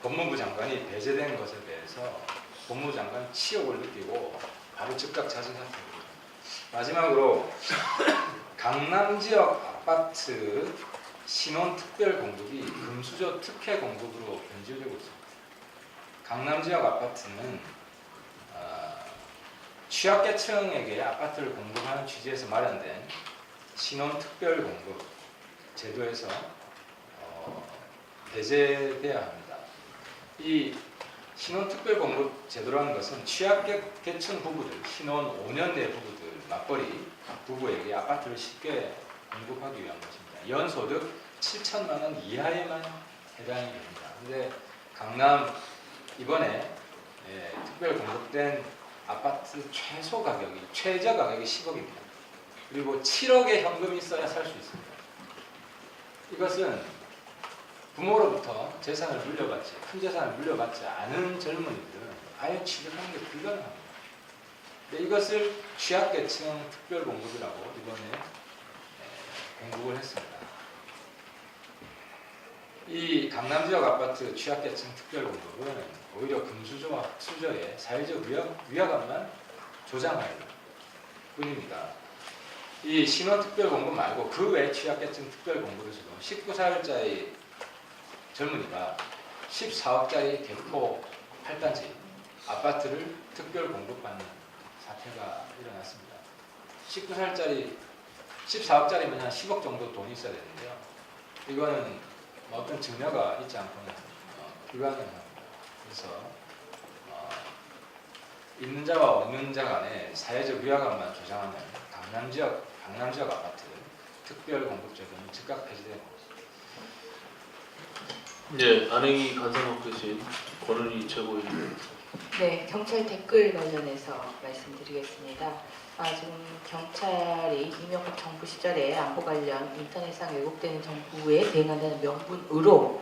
법무부 장관이 배제된 것에 대해서 법무부 장관이 치욕을 느끼고 바로 즉각 자진 사퇴합니다. 마지막으로 강남 지역 아파트 신혼 특별 공급이 금수저 특혜 공급으로 변질되고 있습니다. 강남 지역 아파트는 취약계층에게 아파트를 공급하는 취지에서 마련된 신혼 특별 공급 제도에서 배제돼야 합니다. 이 신혼 특별 공급 제도라는 것은 취약계층 부부들, 신혼 5년 내 부부들, 맞벌이 부부에게 아파트를 쉽게 공급하기 위한 것입니다. 연소득 7천만 원 이하에만 해당이 됩니다. 그런데 강남 이번에 특별 공급된 아파트 최저 가격이 10억입니다. 그리고 7억의 현금이 있어야 살 수 있습니다. 이것은 부모로부터 재산을 물려받지, 큰 재산을 물려받지 않은 젊은이들은 아예 취득하는 게 불가능합니다. 근데 이것을 취약계층 특별공급이라고 이번에 공급을 했습니다. 이 강남지역 아파트 취약계층 특별공급은 오히려 금수저와 흑수저의 사회적 위화감만 조장할 뿐입니다. 이 신혼특별공급 말고 그 외 취약계층 특별공급에서도 19살짜리 젊은이가 14억짜리 개포 8단지 아파트를 특별 공급받는 사태가 일어났습니다. 19살짜리 14억짜리면 한 10억 정도 돈이 있어야 되는데요. 이거는 어떤 증여가 있지 않고는 불가능합니다. 그래서 있는 자와 없는 자 간의 사회적 위화감만 조장하는 강남지역 아파트 특별 공급 제도는 즉각 폐지되는 것입니다. 네, 안행이 간사놓고 계신 권은희 최고위원. 네, 경찰 댓글 관련해서 말씀드리겠습니다. 지금 경찰이 이명박 정부 시절에 안보 관련 인터넷상 왜곡되는 정보에 대응한다는 명분으로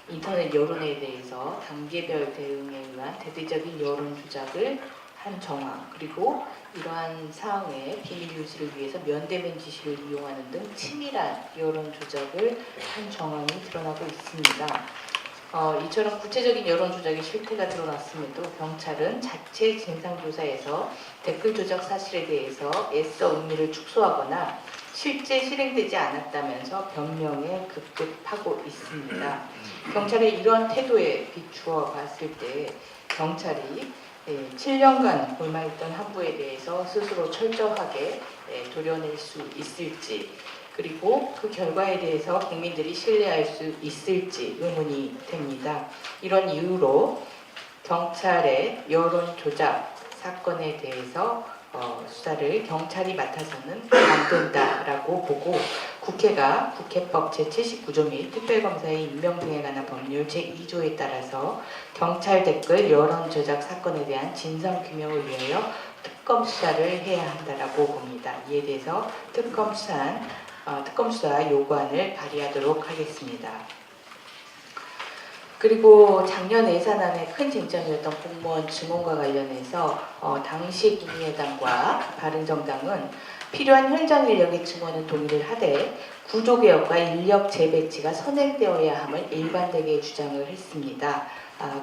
인터넷 여론에 대해서 단계별 대응에 의한 대대적인 여론 조작을 한 정황, 그리고 이러한 사항의 비밀 유지를 위해서 면대면 지시를 이용하는 등 치밀한 여론 조작을 한 정황이 드러나고 있습니다. 이처럼 구체적인 여론 조작의 실태가 드러났음에도 경찰은 자체 진상조사에서 댓글 조작 사실에 대해서 애써 의미를 축소하거나 실제 실행되지 않았다면서 변명에 급급하고 있습니다. 경찰의 이러한 태도에 비추어 봤을 때 경찰이 7년간 골마했던 한부에 대해서 스스로 철저하게 도려낼 수 있을지, 그리고 그 결과에 대해서 국민들이 신뢰할 수 있을지 의문이 됩니다. 이런 이유로 경찰의 여론 조작 사건에 대해서 수사를 경찰이 맡아서는 안 된다라고 보고, 국회가 국회법 제79조 및 특별검사의 임명 등에 관한 법률 제2조에 따라서 경찰 댓글 여론 조작 사건에 대한 진상 규명을 위하여 특검 수사를 해야 한다라고 봅니다. 이에 대해서 특검 수사 요구안을 발의하도록 하겠습니다. 그리고 작년 예산안의 큰 쟁점이었던 공무원 증원과 관련해서 당시 국민의당과 바른정당은 필요한 현장 인력의 증원은 동의를 하되 구조개혁과 인력 재배치가 선행되어야 함을 일관되게 주장을 했습니다.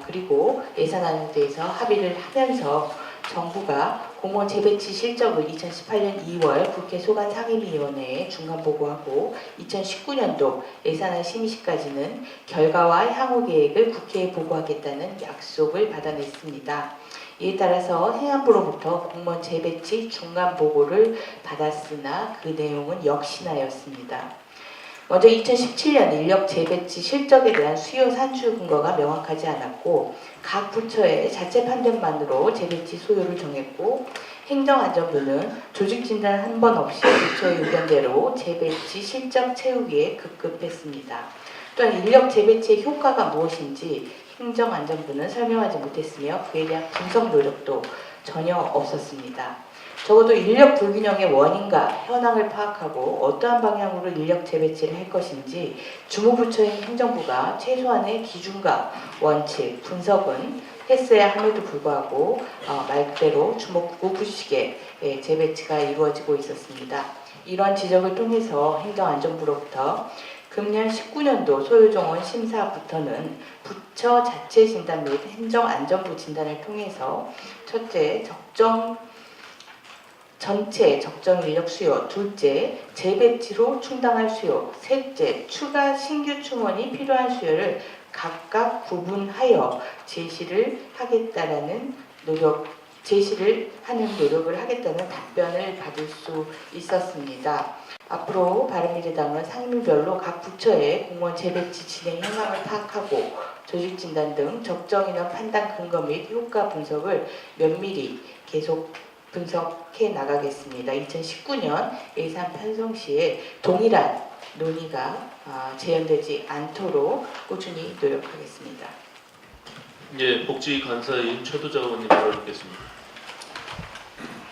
그리고 예산안에 대해서 합의를 하면서 정부가 공무원 재배치 실적을 2018년 2월 국회 소관상임위원회에 중간 보고하고 2019년도 예산안 심의 시까지는 결과와 향후 계획을 국회에 보고하겠다는 약속을 받아냈습니다. 이에 따라서 행안부로부터 공무원 재배치 중간 보고를 받았으나 그 내용은 역시나였습니다. 먼저 2017년 인력 재배치 실적에 대한 수요 산출 근거가 명확하지 않았고 각 부처의 자체 판단만으로 재배치 소요를 정했고 행정안전부는 조직 진단 한 번 없이 부처의 의견대로 재배치 실적 채우기에 급급했습니다. 또한 인력 재배치의 효과가 무엇인지 행정안전부는 설명하지 못했으며 그에 대한 분석 노력도 전혀 없었습니다. 적어도 인력 불균형의 원인과 현황을 파악하고 어떠한 방향으로 인력 재배치를 할 것인지 주무부처인 행정부가 최소한의 기준과 원칙, 분석은 했어야 함에도 불구하고 말 그대로 주먹구 부시게 재배치가 이루어지고 있었습니다. 이러한 지적을 통해서 행정안전부로부터 금년 19년도 소요정원 심사부터는 부처 자체 진단 및 행정안전부 진단을 통해서 첫째, 전체 적정 인력 수요, 둘째, 재배치로 충당할 수요, 셋째, 추가 신규 충원이 필요한 수요를 각각 구분하여 제시를 하는 노력을 하겠다는 답변을 받을 수 있었습니다. 앞으로 바른미래당은 상임위별로 각 부처의 공무원 재배치 진행 현황을 파악하고 조직 진단 등 적정 인원 판단 근거 및 효과 분석을 면밀히 계속 분석해 나가겠습니다. 2019년 예산 편성 시에 동일한 논의가 재현되지 않도록 꾸준히 노력하겠습니다. 예, 복지간사인 최도자 의원님 발언 듣겠습니다.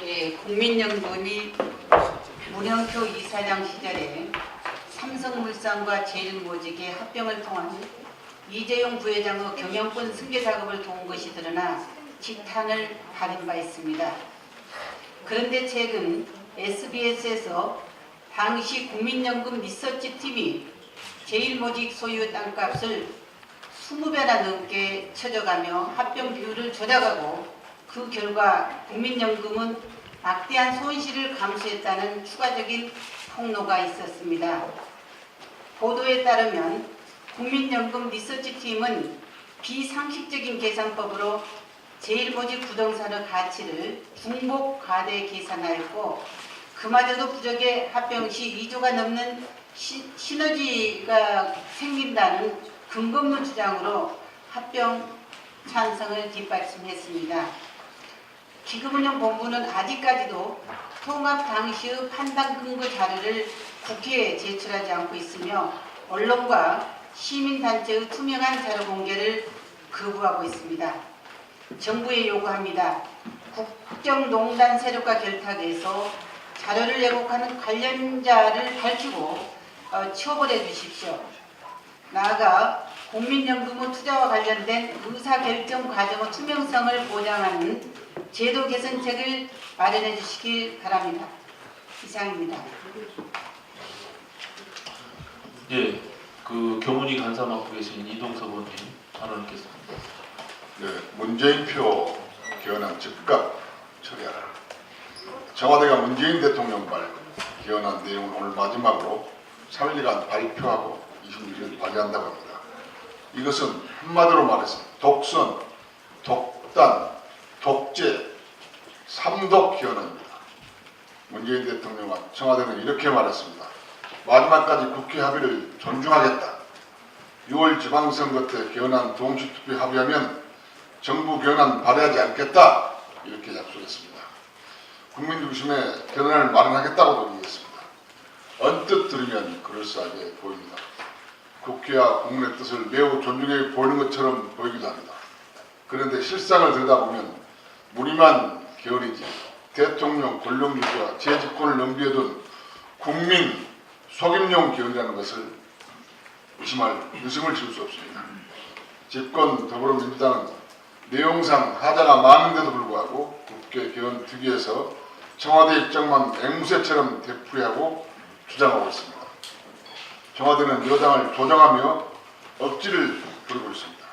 예, 국민연금이 문영표 이사장 시절에 삼성물산과 제일모직의 합병을 통한 이재용 부회장의 경영권 승계 작업을 도운 것이 드러나 직탄을 받은 바 있습니다. 그런데 최근 SBS에서 당시 국민연금 리서치팀이 제일모직 소유 땅값을 20배나 넘게 쳐져가며 합병 비율을 조작하고 그 결과 국민연금은 막대한 손실을 감수했다는 추가적인 폭로가 있었습니다. 보도에 따르면 국민연금 리서치팀은 비상식적인 계산법으로 제일모직 부동산의 가치를 중복 과대 계산하였고 그마저도 부족해 합병 시 2조가 넘는 시너지가 생긴다는 근거 없는 주장으로 합병 찬성을 뒷받침했습니다. 기금운용본부는 아직까지도 통합 당시의 판단 근거 자료를 국회에 제출하지 않고 있으며 언론과 시민단체의 투명한 자료 공개를 거부하고 있습니다. 정부에 요구합니다. 국정농단 세력과 결탁해서 자료를 왜곡하는 관련자를 밝히고 처벌해 주십시오. 나아가 국민연금의 투자와 관련된 의사결정 과정의 투명성을 보장하는 제도 개선책을 마련해 주시길 바랍니다. 이상입니다. 예, 그 교문위 간사 맡고 계신 이동석 의원님 발언 듣겠습니다. 네, 문재인표 개헌안 즉각 처리하라. 청와대가 문재인 대통령발 개헌안 내용을 오늘 마지막으로 3일간 발표하고 26일 발의한다고 합니다. 이것은 한마디로 말해서 독선, 독단, 독재, 삼독 개헌안입니다. 문재인 대통령과 청와대는 이렇게 말했습니다. 마지막까지 국회 합의를 존중하겠다. 6월 지방선거 때 개헌안 동시투표 합의하면 정부 개헌안 발의하지 않겠다. 이렇게 약속했습니다. 국민 중심의 개헌안을 마련하겠다고도 얘기했습니다. 언뜻 들으면 그럴싸하게 보입니다. 국회와 국민의 뜻을 매우 존중해 보이는 것처럼 보이기도 합니다. 그런데 실상을 들여다보면 무리만 개헌이지 대통령 권력유지와 재집권을 넘겨둔 국민 속임용 개헌이라는 것을 의심을 지을 수 없습니다. 집권 더불어민주당은 내용상 하자가 많은데도 불구하고 국회 개헌 특위에서 청와대 입장만 앵무새처럼 되풀이하고 주장하고 있습니다. 청와대는 여당을 조정하며 억지를 부리고 있습니다.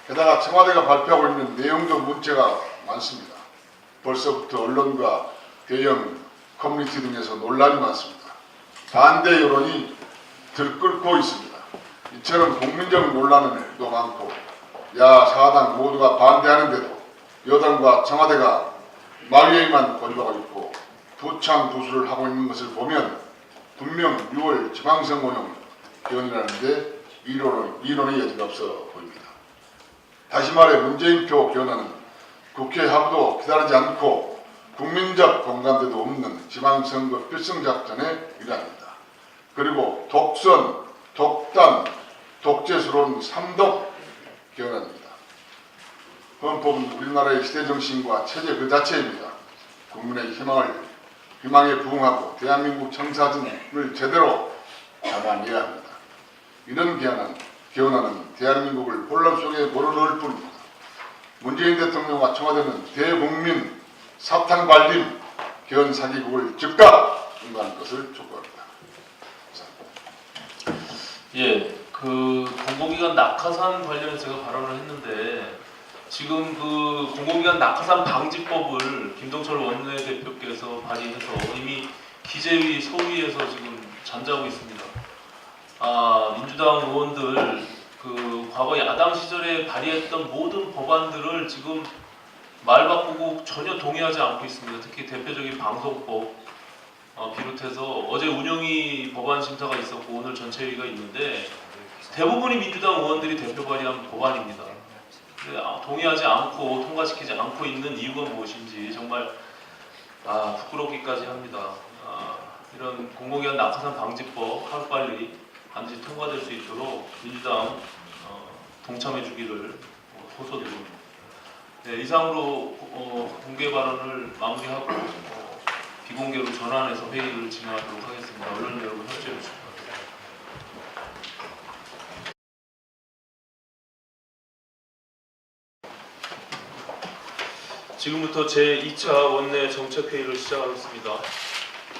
게다가 청와대가 발표하고 있는 내용도 문제가 많습니다. 벌써부터 언론과 대형 커뮤니티 등에서 논란이 많습니다. 반대 여론이 들끓고 있습니다. 이처럼 국민적 논란도 많고 야사당 모두가 반대하는데도 여당과 청와대가 마위에만 고집하고 있고 부창부수를 하고 있는 것을 보면 분명 6월 지방선거용 개헌이라는데 이론의 여지가 없어 보입니다. 다시 말해 문재인표 개헌안은 국회 하부도 기다리지 않고 국민적 공감대도 없는 지방선거 필승작전의 일환입니다. 그리고 독선, 독단, 독재스러운 삼독 개헌안입니다. 헌법은 우리나라의 시대정신과 체제 그 자체입니다. 국민의 희망에 부응하고 대한민국 청사진을 제대로 담아내야 합니다. 이런 개헌안은 대한민국을 혼란 속에 몰아넣을 뿐입니다. 문재인 대통령과 청와대는 대국민 사탕 발림 개헌 사기극을 즉각 중단할 것을 촉구합니다. 예, 그 공공기관 낙하산 관련해서 제가 발언을 했는데 지금 그 공공기관 낙하산 방지법을 김동철 원내대표께서 발의해서 이미 기재위 소위에서 지금 잠자고 있습니다. 민주당 의원들 그 과거 야당 시절에 발의했던 모든 법안들을 지금 말 바꾸고 전혀 동의하지 않고 있습니다. 특히 대표적인 방송법 비롯해서 어제 운영위 법안 심사가 있었고 오늘 전체회의가 있는데 대부분이 민주당 의원들이 대표 발의한 법안입니다. 동의하지 않고 통과시키지 않고 있는 이유가 무엇인지 정말 부끄럽기까지 합니다. 이런 공공기관 낙하산 방지법 하루빨리 반드시 통과될 수 있도록 민주당 동참해 주기를 호소드립니다. 네, 이상으로 공개 발언을 마무리하고 비공개로 전환해서 회의를 진행하도록 하겠습니다. 언론 여러분 협조해 주시기 바랍니다. 지금부터 제2차 원내 정책회의를 시작하겠습니다.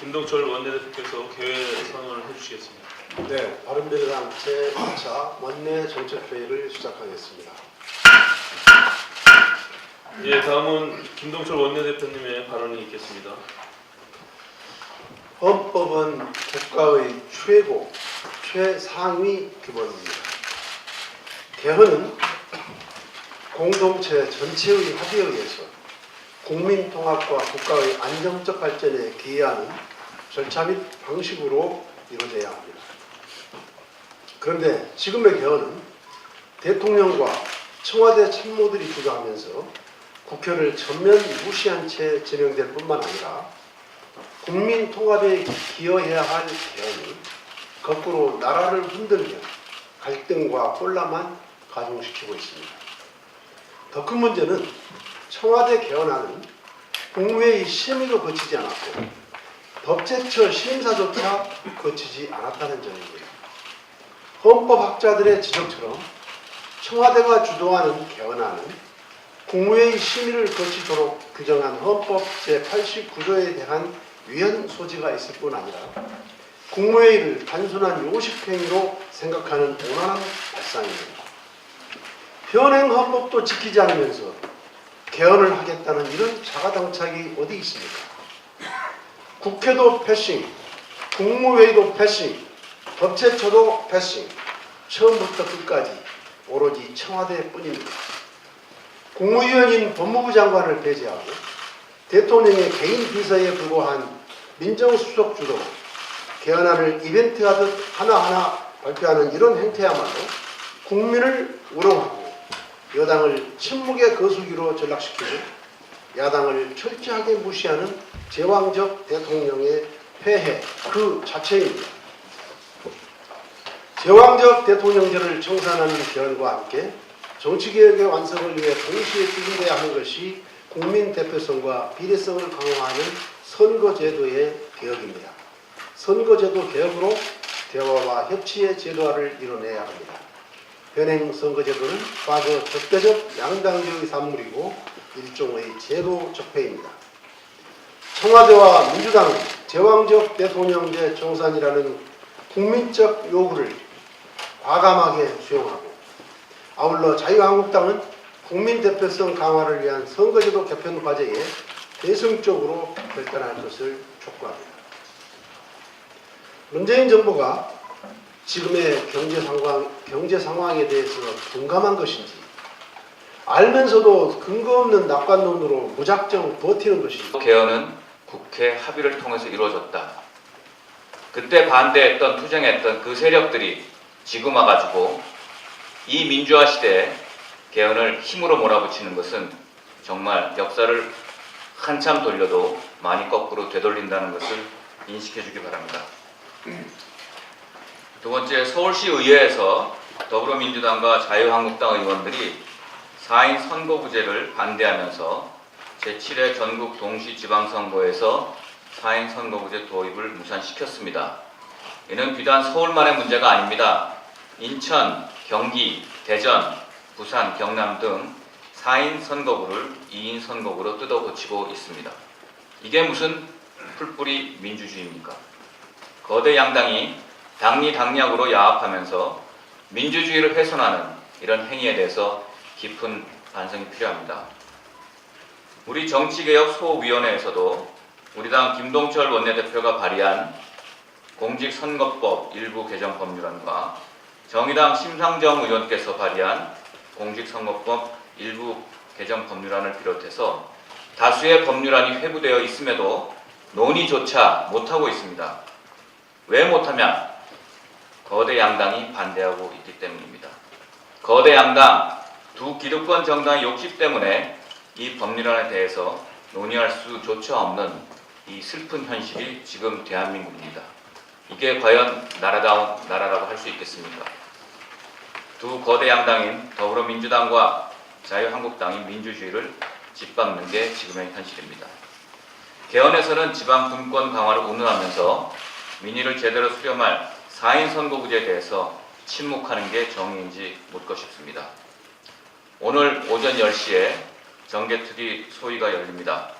김동철 원내대표께서 개회 선언을 해주시겠습니다. 네, 바른미래당 제2차 원내 정책회의를 시작하겠습니다. 예, 다음은 김동철 원내대표님의 발언이 있겠습니다. 헌법은 국가의 최고, 최상위 기본입니다. 개헌은 공동체 전체의 합의에 의해서 국민 통합과 국가의 안정적 발전에 기여하는 절차 및 방식으로 이루어져야 합니다. 그런데 지금의 개헌은 대통령과 청와대 참모들이 주도하면서 국회를 전면 무시한 채 진행될 뿐만 아니라 국민 통합에 기여해야 할 개헌이 거꾸로 나라를 흔들며 갈등과 혼란만 가중시키고 있습니다. 더 큰 문제는 청와대 개헌안은 국무회의 심의도 거치지 않았고 법제처 심사조차 거치지 않았다는 점입니다. 헌법학자들의 지적처럼 청와대가 주도하는 개헌안은 국무회의 심의를 거치도록 규정한 헌법 제89조에 대한 위헌 소지가 있을 뿐 아니라 국무회의를 단순한 요식행위로 생각하는 오만한 발상입니다. 현행 헌법도 지키지 않으면서 개헌을 하겠다는 이런 자가당착이 어디 있습니까? 국회도 패싱, 국무회의도 패싱, 법제처도 패싱, 처음부터 끝까지 오로지 청와대뿐입니다. 국무위원인 법무부 장관을 배제하고 대통령의 개인 비서에 불과한 민정수석 주도로 개헌안을 이벤트하듯 하나하나 발표하는 이런 행태야말로 국민을 우롱하고 여당을 침묵의 거수기로 전락시키고 야당을 철저하게 무시하는 제왕적 대통령의 폐해 그 자체입니다. 제왕적 대통령제를 청산하는 개헌과 함께 정치개혁의 완성을 위해 동시에 추진돼야 하는 것이 국민 대표성과 비례성을 강화하는 선거제도의 개혁입니다. 선거제도 개혁으로 대화와 협치의 제도화를 이뤄내야 합니다. 현행 선거제도는 과거 적대적 양당제의 산물이고 일종의 제도 적폐입니다. 청와대와 민주당은 제왕적 대통령제 청산이라는 국민적 요구를 과감하게 수용하고 아울러 자유한국당은 국민 대표성 강화를 위한 선거제도 개편 과제에 대승적으로 결단할 것을 촉구합니다. 문재인 정부가 지금의 경제 상황에 대해서 둔감한 것인지, 알면서도 근거 없는 낙관론으로 무작정 버티는 것인지. 개헌은 국회 합의를 통해서 이루어졌다. 그때 반대했던, 투쟁했던 그 세력들이 지금 와가지고 이 민주화 시대에 개헌을 힘으로 몰아붙이는 것은 정말 역사를 한참 돌려도 많이 거꾸로 되돌린다는 것을 인식해 주기 바랍니다. 두 번째, 서울시 의회에서 더불어민주당과 자유한국당 의원들이 4인 선거구제를 반대하면서 제7회 전국 동시지방선거에서 4인 선거구제 도입을 무산시켰습니다. 이는 비단 서울만의 문제가 아닙니다. 인천, 경기, 대전, 부산, 경남 등 4인 선거구를 2인 선거구로 뜯어 고치고 있습니다. 이게 무슨 풀뿌리 민주주의입니까? 거대 양당이 당리당략으로 야합하면서 민주주의를 훼손하는 이런 행위에 대해서 깊은 반성이 필요합니다. 우리 정치개혁소위원회에서도 우리 당 김동철 원내대표가 발의한 공직선거법 일부 개정 법률안과 정의당 심상정 의원께서 발의한 공직선거법 일부 개정 법률안을 비롯해서 다수의 법률안이 회부되어 있음에도 논의조차 못하고 있습니다. 왜 못하면 거대 양당이 반대하고 있기 때문입니다. 거대 양당, 두 기득권 정당의 욕심 때문에 이 법률안에 대해서 논의할 수조차 없는 이 슬픈 현실이 지금 대한민국입니다. 이게 과연 나라다운 나라라고 할 수 있겠습니까? 두 거대 양당인 더불어민주당과 자유한국당이 민주주의를 짓밟는 게 지금의 현실입니다. 개헌에서는 지방 분권 강화를 운운하면서 민의를 제대로 수렴할 4인 선거구제에 대해서 침묵하는 게 정의인지 묻고 싶습니다. 오늘 오전 10시에 정개특위 소위가 열립니다.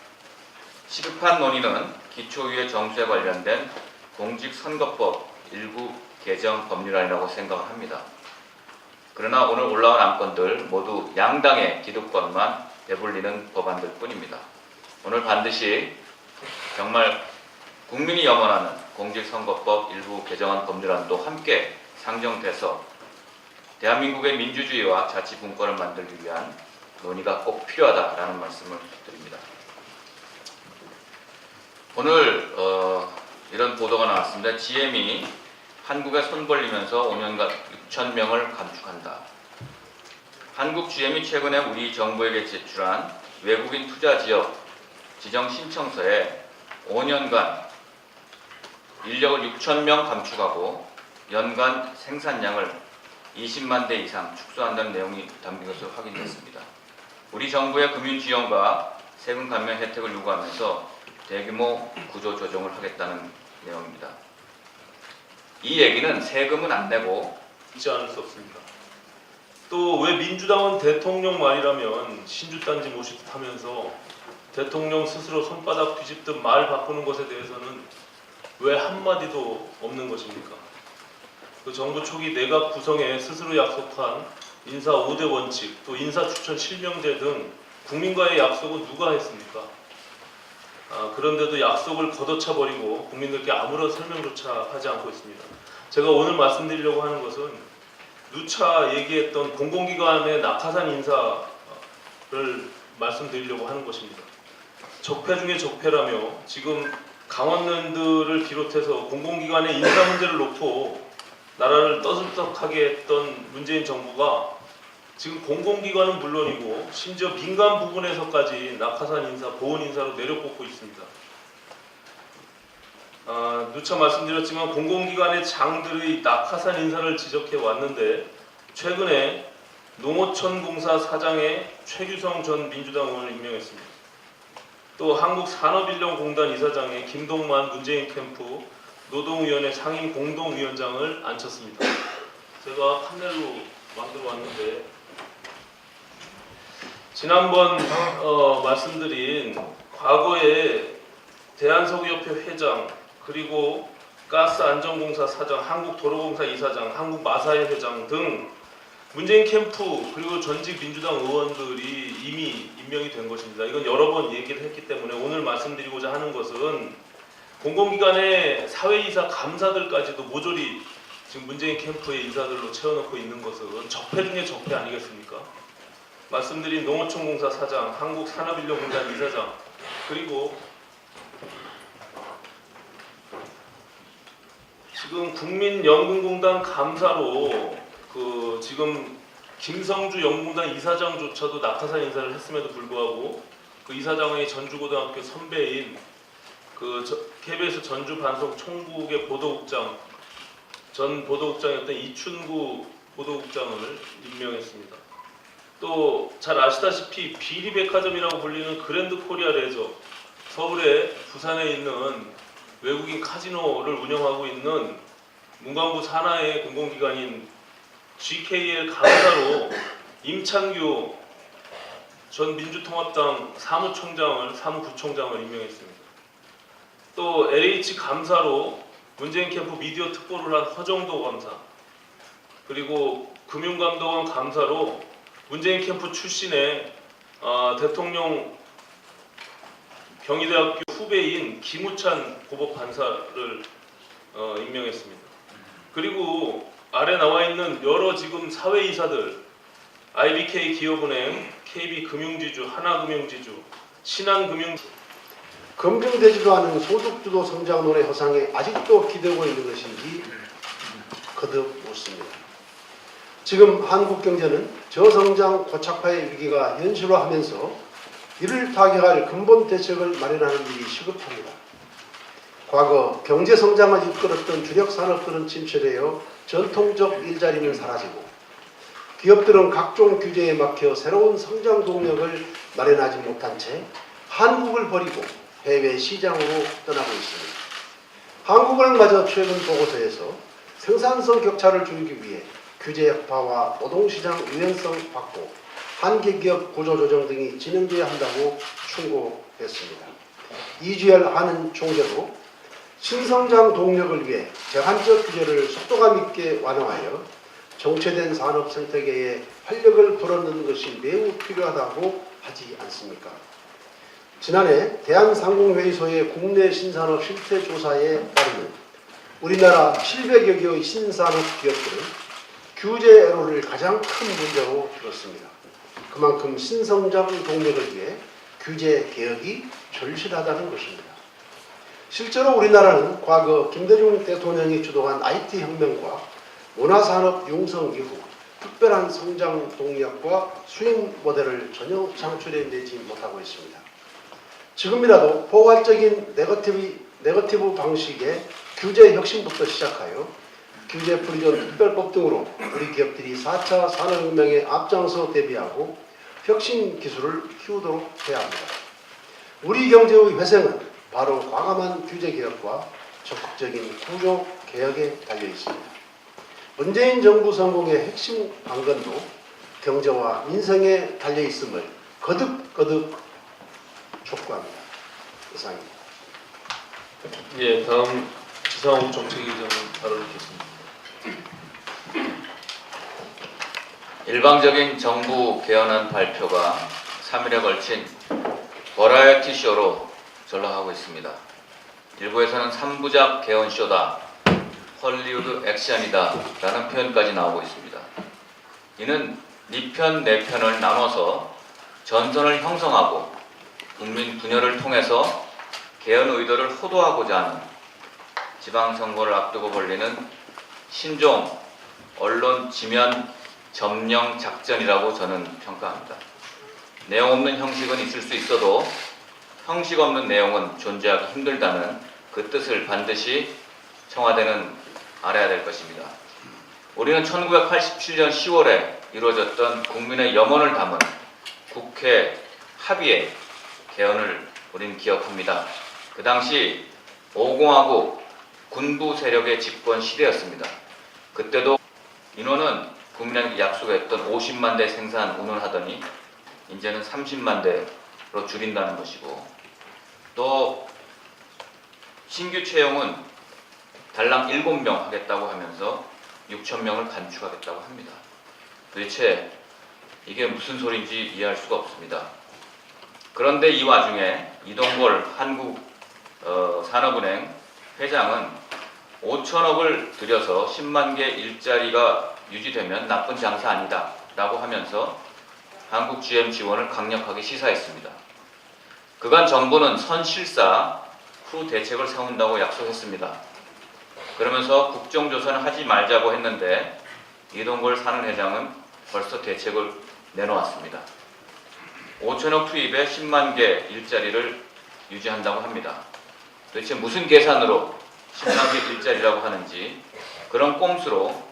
시급한 논의는 기초의회 정수에 관련된 공직선거법 일부 개정 법률안이라고 생각을 합니다. 그러나 오늘 올라온 안건들 모두 양당의 기득권만 배불리는 법안들 뿐입니다. 오늘 반드시 정말 국민이 염원하는 공직선거법 일부 개정안 법률안도 함께 상정돼서 대한민국의 민주주의와 자치분권을 만들기 위한 논의가 꼭 필요하다라는 말씀을 드립니다. 오늘 이런 보도가 나왔습니다. GM이 한국에 손 벌리면서 5년간 6,000명을 감축한다. 한국 GM이 최근에 우리 정부에게 제출한 외국인 투자 지역 지정 신청서에 5년간 인력을 6,000명 감축하고 연간 생산량을 20만 대 이상 축소한다는 내용이 담긴 것으로 확인됐습니다. 우리 정부의 금융 지원과 세금 감면 혜택을 요구하면서 대규모 구조 조정을 하겠다는 내용입니다. 이 얘기는 세금은 안 내고 있지 않을 수 없습니다. 또 왜 민주당은 대통령 말이라면 신주단지 모시듯 하면서 대통령 스스로 손바닥 뒤집듯 말 바꾸는 것에 대해서는 왜 한마디도 없는 것입니까? 그 정부 초기 내각 구성에 스스로 약속한 인사 5대 원칙, 또 인사 추천 실명제 등 국민과의 약속은 누가 했습니까? 그런데도 약속을 걷어차버리고 국민들께 아무런 설명조차 하지 않고 있습니다. 제가 오늘 말씀드리려고 하는 것은 누차 얘기했던 공공기관의 낙하산 인사를 말씀드리려고 하는 것입니다. 적폐 중에 적폐라며 지금 강원랜드를 비롯해서 공공기관의 인사 문제를 놓고 나라를 떠들썩하게 했던 문재인 정부가 지금 공공기관은 물론이고 심지어 민간 부분에서까지 낙하산 인사, 보훈 인사로 내려꽂고 있습니다. 누차 말씀드렸지만 공공기관의 장들의 낙하산 인사를 지적해 왔는데 최근에 농어촌공사 사장에 최규성 전 민주당 의원을 임명했습니다. 또 한국산업인력공단 이사장에 김동만 문재인 캠프 노동위원회 상임 공동위원장을 앉혔습니다. 제가 판넬로 만들어 왔는데 지난번 말씀드린 과거에 대한석유협회 회장 그리고 가스안전공사 사장, 한국도로공사 이사장, 한국마사회 회장 등 문재인 캠프 그리고 전직 민주당 의원들이 이미 임명이 된 것입니다. 이건 여러 번 얘기를 했기 때문에 오늘 말씀드리고자 하는 것은 공공기관의 사회이사 감사들까지도 모조리 지금 문재인 캠프의 이사들로 채워놓고 있는 것은 적폐 중에 적폐 아니겠습니까? 말씀드린 농어촌공사 사장, 한국산업인력공단 이사장, 그리고 지금 국민연금공단 감사로 지금 김성주 연금공단 이사장조차도 낙하산 인사를 했음에도 불구하고 그 이사장의 전주고등학교 선배인 KBS 전주 반송 총국의 보도국장 전 보도국장이었던 이춘구 보도국장을 임명했습니다. 또 잘 아시다시피 비리백화점이라고 불리는 그랜드 코리아 레저, 서울에 부산에 있는 외국인 카지노를 운영하고 있는 문광부 산하의 공공기관인 GKL 감사로 임창규 전 민주통합당 사무부총장을 임명했습니다. 또 LH 감사로 문재인 캠프 미디어 특보를 한 허정도 감사, 그리고 금융감독원 감사로 문재인 캠프 출신의 대통령 경희대학교 후배인 김우찬 고법판사를 임명했습니다. 그리고 아래 나와 있는 여러 지금 사회이사들, IBK 기업은행, KB금융지주, 하나금융지주, 신한금융 검증되지도 않은 소득주도 성장론의 허상에 아직도 기대고 있는 것인지 거듭 묻습니다. 지금 한국 경제는 저성장 고착화의 위기가 현실화하면서 이를 타개할 근본 대책을 마련하는 일이 시급합니다. 과거 경제 성장을 이끌었던 주력 산업들은 침체되어 전통적 일자리는 사라지고 기업들은 각종 규제에 막혀 새로운 성장 동력을 마련하지 못한 채 한국을 버리고 해외 시장으로 떠나고 있습니다. 한국은행마저 최근 보고서에서 생산성 격차를 줄이기 위해 규제 약화와 노동시장 유연성 확보, 한계기업 구조조정 등이 진행돼야 한다고 충고했습니다. 이주열 한은 총재도 신성장 동력을 위해 제한적 규제를 속도감 있게 완화하여 정체된 산업 생태계에 활력을 불어넣는 것이 매우 필요하다고 하지 않습니까? 지난해 대한상공회의소의 국내 신산업 실태조사에 따르면 우리나라 700여 개의 신산업 기업들은 규제 애로를 가장 큰 문제로 들었습니다. 그만큼 신성장 동력을 위해 규제 개혁이 절실하다는 것입니다. 실제로 우리나라는 과거 김대중 대통령이 주도한 IT 혁명과 문화산업 융성 이후 특별한 성장 동력과 수익 모델을 전혀 창출해내지 못하고 있습니다. 지금이라도 포괄적인 네거티브 방식의 규제 혁신부터 시작하여 규제 프리존 특별법 등으로 우리 기업들이 4차 산업혁명에 앞장서 대비하고 혁신 기술을 키우도록 해야 합니다. 우리 경제의 회생은 바로 과감한 규제 개혁과 적극적인 구조 개혁에 달려 있습니다. 문재인 정부 성공의 핵심 관건도 경제와 민생에 달려 있음을 거듭 촉구합니다. 이상입니다. 예, 다음 지상욱 정책위의장님 발언 듣겠습니다. 일방적인 정부 개헌안 발표가 3일에 걸친 버라이어티 쇼로 전락하고 있습니다. 일부에서는 3부작 개헌쇼다, 헐리우드 액션이다 라는 표현까지 나오고 있습니다. 이는 네 편, 내 편을 나눠서 전선을 형성하고 국민 분열을 통해서 개헌 의도를 호도하고자 하는 지방선거를 앞두고 벌리는 신종 언론 지면 점령 작전이라고 저는 평가합니다. 내용 없는 형식은 있을 수 있어도 형식 없는 내용은 존재하기 힘들다는 그 뜻을 반드시 청와대는 알아야 될 것입니다. 우리는 1987년 10월에 이루어졌던 국민의 염원을 담은 국회 합의의 개헌을 우린 기억합니다. 그 당시 5공화국 군부 세력의 집권 시대였습니다. 그때도 인원은 국민에게 약속했던 50만 대 생산 운운하더니 이제는 30만 대로 줄인다는 것이고, 또 신규 채용은 달랑 7명 하겠다고 하면서 6천 명을 간축하겠다고 합니다. 도대체 이게 무슨 소리인지 이해할 수가 없습니다. 그런데 이 와중에 이동걸 한국산업은행 회장은 5천억을 들여서 10만 개 일자리가 유지되면 나쁜 장사 아니다 라고 하면서 한국 GM 지원을 강력하게 시사했습니다. 그간 정부는 선실사 후 대책을 세운다고 약속했습니다. 그러면서 국정조사는 하지 말자고 했는데 이동걸 산업회장은 벌써 대책을 내놓았습니다. 5천억 투입에 10만 개 일자리를 유지한다고 합니다. 도대체 무슨 계산으로 10만 개 일자리라고 하는지, 그런 꼼수로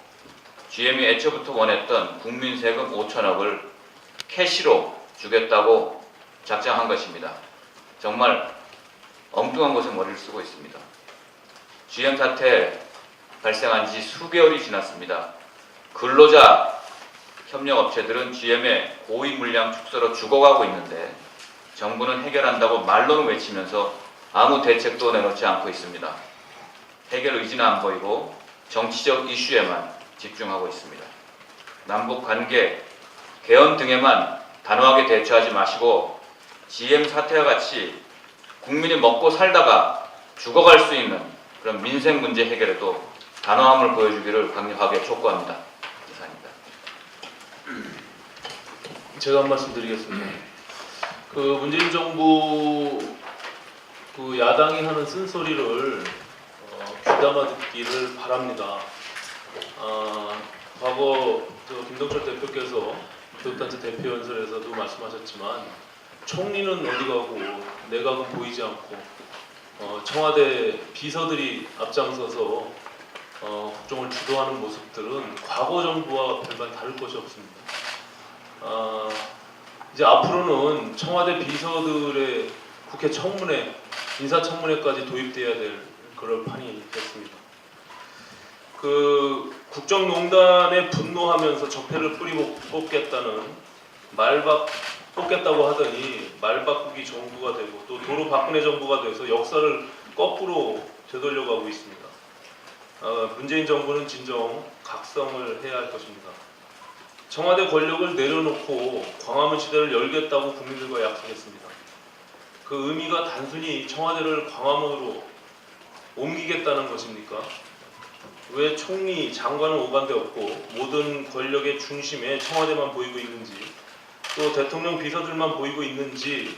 GM이 애초부터 원했던 국민 세금 5천억을 캐시로 주겠다고 작정한 것입니다. 정말 엉뚱한 곳에 머리를 쓰고 있습니다. GM 사태 발생한 지 수개월이 지났습니다. 근로자 협력업체들은 GM의 고위 물량 축소로 죽어가고 있는데 정부는 해결한다고 말로는 외치면서 아무 대책도 내놓지 않고 있습니다. 해결 의지는 안 보이고 정치적 이슈에만 집중하고 있습니다. 남북 관계 개헌 등에만 단호하게 대처하지 마시고 GM 사태와 같이 국민이 먹고 살다가 죽어갈 수 있는 그런 민생 문제 해결에도 단호함을 보여주기를 강력하게 촉구합니다. 이상입니다. 제가 한 말씀 드리겠습니다. 그 문재인 정부 그 야당이 하는 쓴소리를 귀담아 듣기를 바랍니다. 과거 김동철 대표께서 교육단체 대표연설에서도 말씀하셨지만 총리는 어디 가고 내각은 보이지 않고 청와대 비서들이 앞장서서 국정을 주도하는 모습들은 과거 정부와 별반 다를 것이 없습니다. 이제 앞으로는 청와대 비서들의 국회 청문회, 인사청문회까지 도입돼야 될 그럴 판이 됐습니다. 그 국정농단에 분노하면서 적폐를 뿌리고 뽑겠다는 뽑겠다고 하더니 말 바꾸기 정부가 되고 또 도로 박근혜 정부가 돼서 역사를 거꾸로 되돌려가고 있습니다. 문재인 정부는 진정 각성을 해야 할 것입니다. 청와대 권력을 내려놓고 광화문 시대를 열겠다고 국민들과 약속했습니다. 그 의미가 단순히 청와대를 광화문으로 옮기겠다는 것입니까? 왜 총리, 장관은 오간데 없고 모든 권력의 중심에 청와대만 보이고 있는지, 또 대통령 비서들만 보이고 있는지